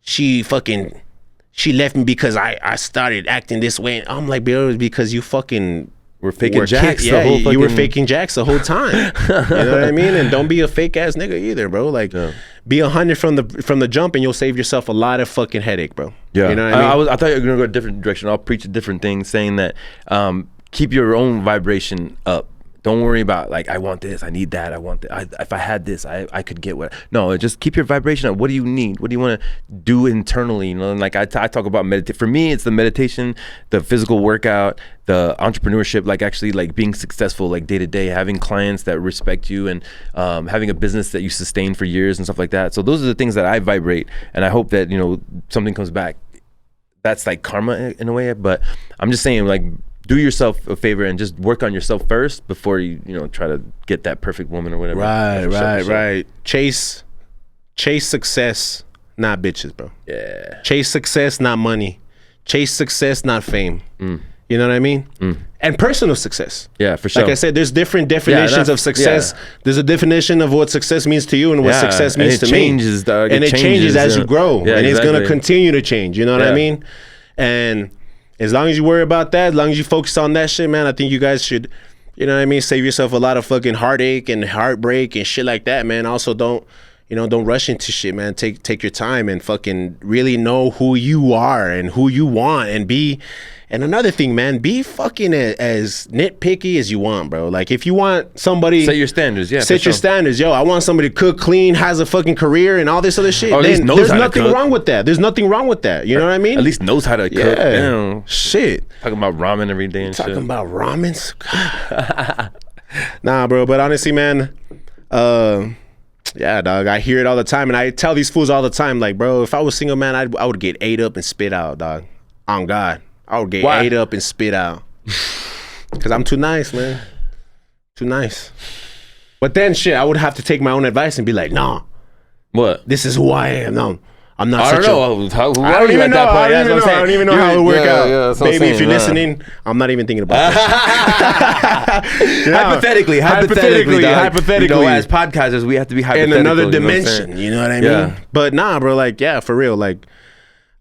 she left me because I started acting this way. I'm like, bro, it was because you fucking were faking jacks. You were faking jacks the whole time. You know what I mean? And don't be a fake ass nigga either, bro. Like, be 100 from the jump, and you'll save yourself a lot of fucking headache, bro. Yeah, you know what I mean? I thought you were gonna go a different direction. I'll preach a different thing, saying that keep your own vibration up. Don't worry about like, I want this, I need that, I want that. If I had this, I could get what. No, just keep your vibration up. What do you need? What do you want to do internally? You know, and like I talk about meditation. For me, it's the meditation, the physical workout, the entrepreneurship, like actually like being successful, like day to day, having clients that respect you, and having a business that you sustain for years and stuff like that. So those are the things that I vibrate, and I hope that, you know, something comes back. That's like karma in a way, but I'm just saying, like, do yourself a favor and just work on yourself first before you try to get that perfect woman or whatever. Right. Chase success, not bitches, bro. Yeah. Chase success, not money. Chase success, not fame. You know what I mean? And personal success. Yeah, for sure. Like I said, there's different definitions of success. Yeah. There's a definition of what success means to you and what success means to me. And it changes as you grow. Yeah, and exactly. It's going to continue to change. You know what I mean? And as long as you worry about that, as long as you focus on that shit, man, I think you guys should, you know what I mean, save yourself a lot of fucking heartache and heartbreak and shit like that, man. Also, don't rush into shit, man. Take your time and fucking really know who you are and who you want, and be. And another thing, man, be fucking as nitpicky as you want, bro. Like, if you want somebody, set your standards. Yeah, set your standards. Yo, I want somebody to cook, clean, has a fucking career, and all this other shit. Or then there's nothing wrong with that. There's nothing wrong with that. You know what I mean? At least knows how to cook. Yeah. Shit. Talking about ramen every day and talking about ramens. Nah, bro. But honestly, man, yeah, dog. I hear it all the time, and I tell these fools all the time, like, bro, if I was single, man, I would get ate up and spit out, dog. On God. I would get ate up and spit out. Because I'm too nice, man. Too nice. But then, shit, I would have to take my own advice and be like, nah. What? This is who I am. No, I'm not I such don't know. I don't even know. I don't even know how it would work out. Baby, if you're listening, I'm not even thinking about that. Hypothetically. You know, as podcasters, we have to be hypothetical. In another dimension. You know what I mean? Yeah. But nah, bro, like, yeah, for real. Like,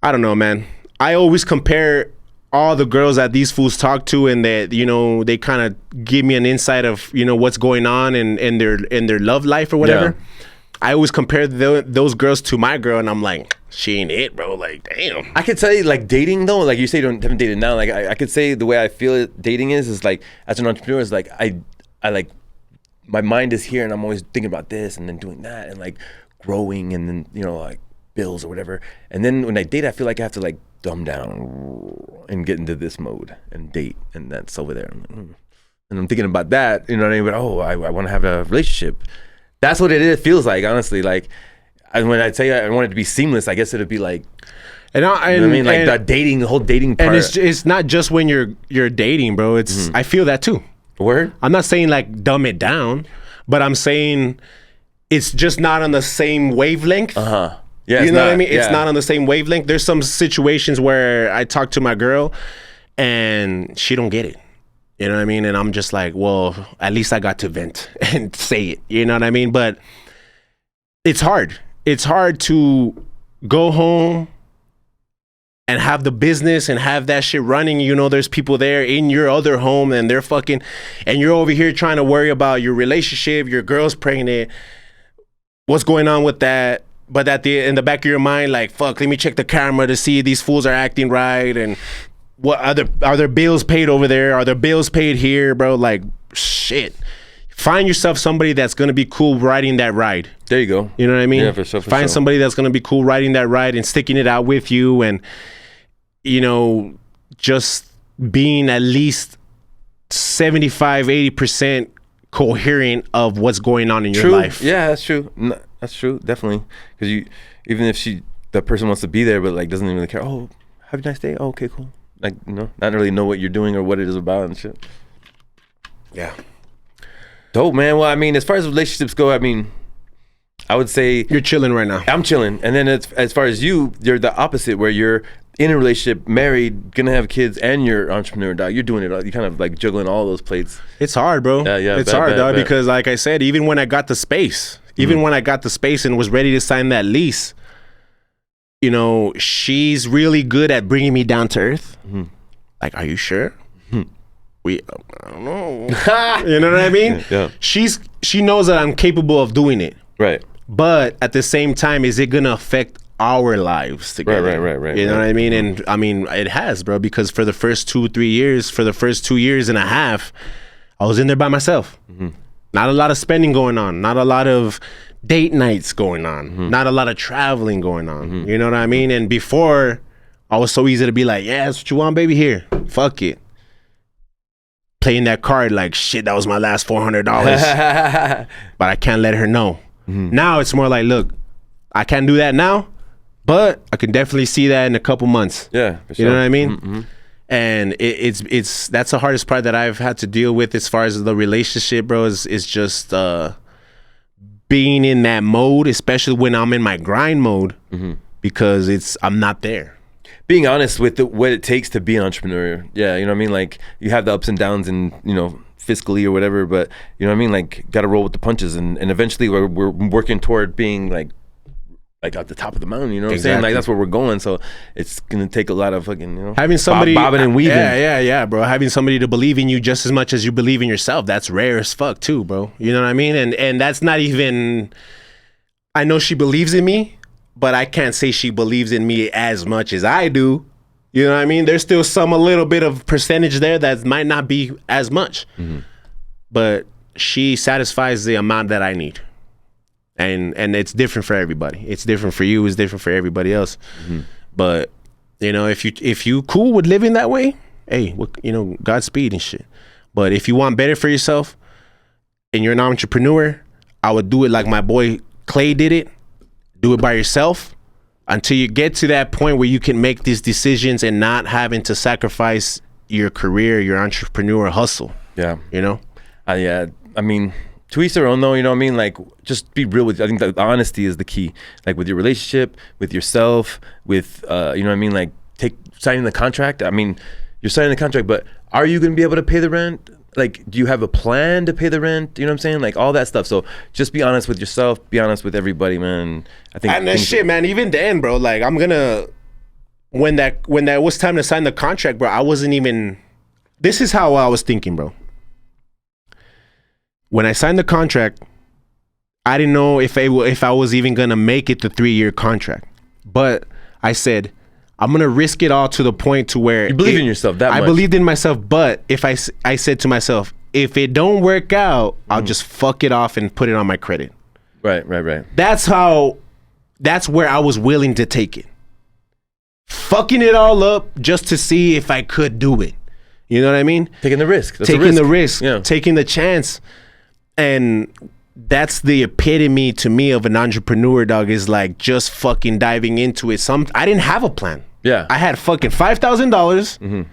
I don't know, man. I always compare all the girls that these fools talk to, and that, you know, they kind of give me an insight of, you know, what's going on in their love life or whatever. Yeah. I always compare those girls to my girl, and I'm like, she ain't it, bro. Like, damn. I could tell you, like, dating though, like you say, you haven't dated now. Like, I could say the way I feel it, dating is like, as an entrepreneur, is like, I like, my mind is here, and I'm always thinking about this and then doing that, and like growing, and then, you know, like bills or whatever. And then when I date, I feel like I have to like dumb down and get into this mode and date, and that's over there. And I'm thinking about that, you know what I mean? But I want to have a relationship. That's what it feels like, honestly. Like, when I tell you I want it to be seamless, I guess it'd be like, you know what I mean? Like the dating, the whole dating part. And it's not just when you're dating, bro. It's I feel that too. Word? I'm not saying like dumb it down, but I'm saying it's just not on the same wavelength. Yeah, you know what I mean? It's not on the same wavelength. There's some situations where I talk to my girl and she don't get it. You know what I mean? And I'm just like, well, at least I got to vent and say it. You know what I mean? But it's hard. It's hard to go home and have the business and have that shit running. You know, there's people there in your other home, and they're fucking, and you're over here trying to worry about your relationship, your girl's pregnant, what's going on with that. But in the back of your mind, like, fuck, let me check the camera to see if these fools are acting right, and what are there bills paid over there? Are there bills paid here, bro? Like, shit. Find yourself somebody that's gonna be cool riding that ride. There you go. You know what I mean? Yeah, for sure. Find somebody that's gonna be cool riding that ride and sticking it out with you, and, you know, just being at least 75-80% coherent of what's going on in your True. life. Yeah, that's true. No, that's true, definitely. Because you, even if the person wants to be there, but like doesn't even really care. Oh, have a nice day. Oh, okay, cool. Like, you know, not really know what you're doing or what it is about and shit. Yeah. Dope, man. Well, I mean, as far as relationships go, I mean, I would say You're chilling right now. I'm chilling. And then as far as you're the opposite, where you're in a relationship, married, gonna have kids, and you're an entrepreneur, dog. You're doing it all. You kind of like juggling all those plates. It's hard, bro. Yeah, it's hard, dog, because like I said, even when I got the space, and was ready to sign that lease, you know, she's really good at bringing me down to earth. Mm-hmm. Like, are you sure? Mm-hmm. I don't know. You know what I mean? Yeah. She knows that I'm capable of doing it. Right. But at the same time, is it gonna affect our lives together? Right. You know what I mean? And I mean, it has, bro, because for the first 2-3 years, for the first 2 years and a half, I was in there by myself. Mm-hmm. Not a lot of spending going on, not a lot of date nights going on, not a lot of traveling going on. You know what I mean? And before, I was so easy to be like, yeah, that's what you want, baby, here. Fuck it. Playing that card like, shit, that was my last $400. But I can't let her know. Now it's more like, look, I can't do that now, but I can definitely see that in a couple months. Yeah, for sure. You know what I mean? And it's that's the hardest part that I've had to deal with as far as the relationship, bro, is just being in that mode, especially when I'm in my grind mode, because I'm not there. Being honest with what it takes to be an entrepreneur. Yeah, you know what I mean? Like, you have the ups and downs and, you know, fiscally or whatever, but you know what I mean? Like, got to roll with the punches, and eventually we're working toward being like at the top of the mountain, you know what I'm saying? Like, that's where we're going. So it's gonna take a lot of fucking, you know, having somebody bobbing and weaving. Yeah, bro. Having somebody to believe in you just as much as you believe in yourself. That's rare as fuck too, bro. You know what I mean? And that's not even. I know she believes in me, but I can't say she believes in me as much as I do. You know what I mean? There's still a little bit of percentage there that might not be as much, but she satisfies the amount that I need. And it's different for everybody. It's different for you. It's different for everybody else. But you know, if you cool with living that way, hey, you know, Godspeed and shit. But if you want better for yourself, and you're an entrepreneur, I would do it like my boy Clay did it. Do it by yourself until you get to that point where you can make these decisions and not having to sacrifice your career, your entrepreneur hustle. Yeah, you know. Yeah, I mean, to each their own, though. You know what I mean? Like, just be real with. I think the honesty is the key. Like, with your relationship, with yourself, with you know what I mean? Like, signing the contract. I mean, you're signing the contract, but are you going to be able to pay the rent? Like, do you have a plan to pay the rent? You know what I'm saying? Like, all that stuff. So just be honest with yourself. Be honest with everybody, man. I think. And that shit, man. Even then, bro. Like, I'm gonna. When that was time to sign the contract, bro, I wasn't even. This is how I was thinking, bro. When I signed the contract, I didn't know if I was even gonna make it the 3-year contract. But I said, I'm gonna risk it all to the point to where you believe in yourself that much. I believed in myself, but if I said to myself, if it don't work out, I'll just fuck it off and put it on my credit. Right. That's where I was willing to take it. Fucking it all up just to see if I could do it. You know what I mean? Taking the risk. Taking the risk. Yeah. Taking the chance. And that's the epitome to me of an entrepreneur, dog, is like just fucking diving into it. I didn't have a plan. Yeah. I had fucking $5,000,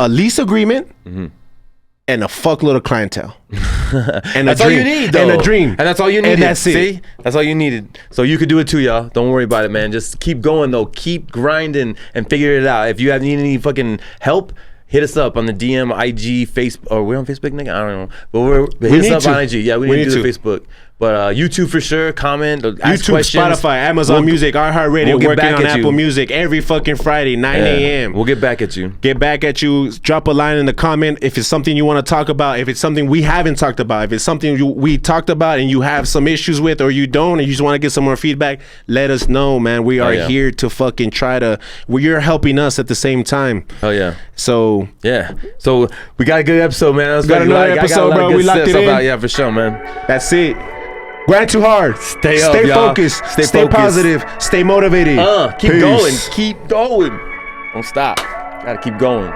a lease agreement, and a fuckload of clientele. And that's all you need, though. And a dream. And that's all you needed. And that's it. See? That's all you needed. So you could do it too, y'all. Don't worry about it, man. Just keep going, though. Keep grinding and figure it out. If you need any fucking help, hit us up on the DM, IG, Facebook. Or we're on Facebook, nigga? I don't know. But hit us up on IG. Yeah, we need to do the Facebook. But YouTube for sure. Comment. Ask YouTube, questions. Spotify, Amazon Music, iHeartRadio. We're working on Apple Music every fucking Friday, 9 a.m. We'll get back at you. Get back at you. Drop a line in the comment if it's something you want to talk about. If it's something we haven't talked about. If it's something we talked about and you have some issues with, or you don't, and you just want to get some more feedback, let us know, man. We are here to fucking try to. You're helping us at the same time. Oh yeah. So yeah. So we got a good episode, man. Got another episode, bro. We locked it in. Yeah, for sure, man. That's it. Grind2Hard. Stay focused. Stay positive. Stay motivated. Keep going. Keep going. Don't stop. Gotta keep going.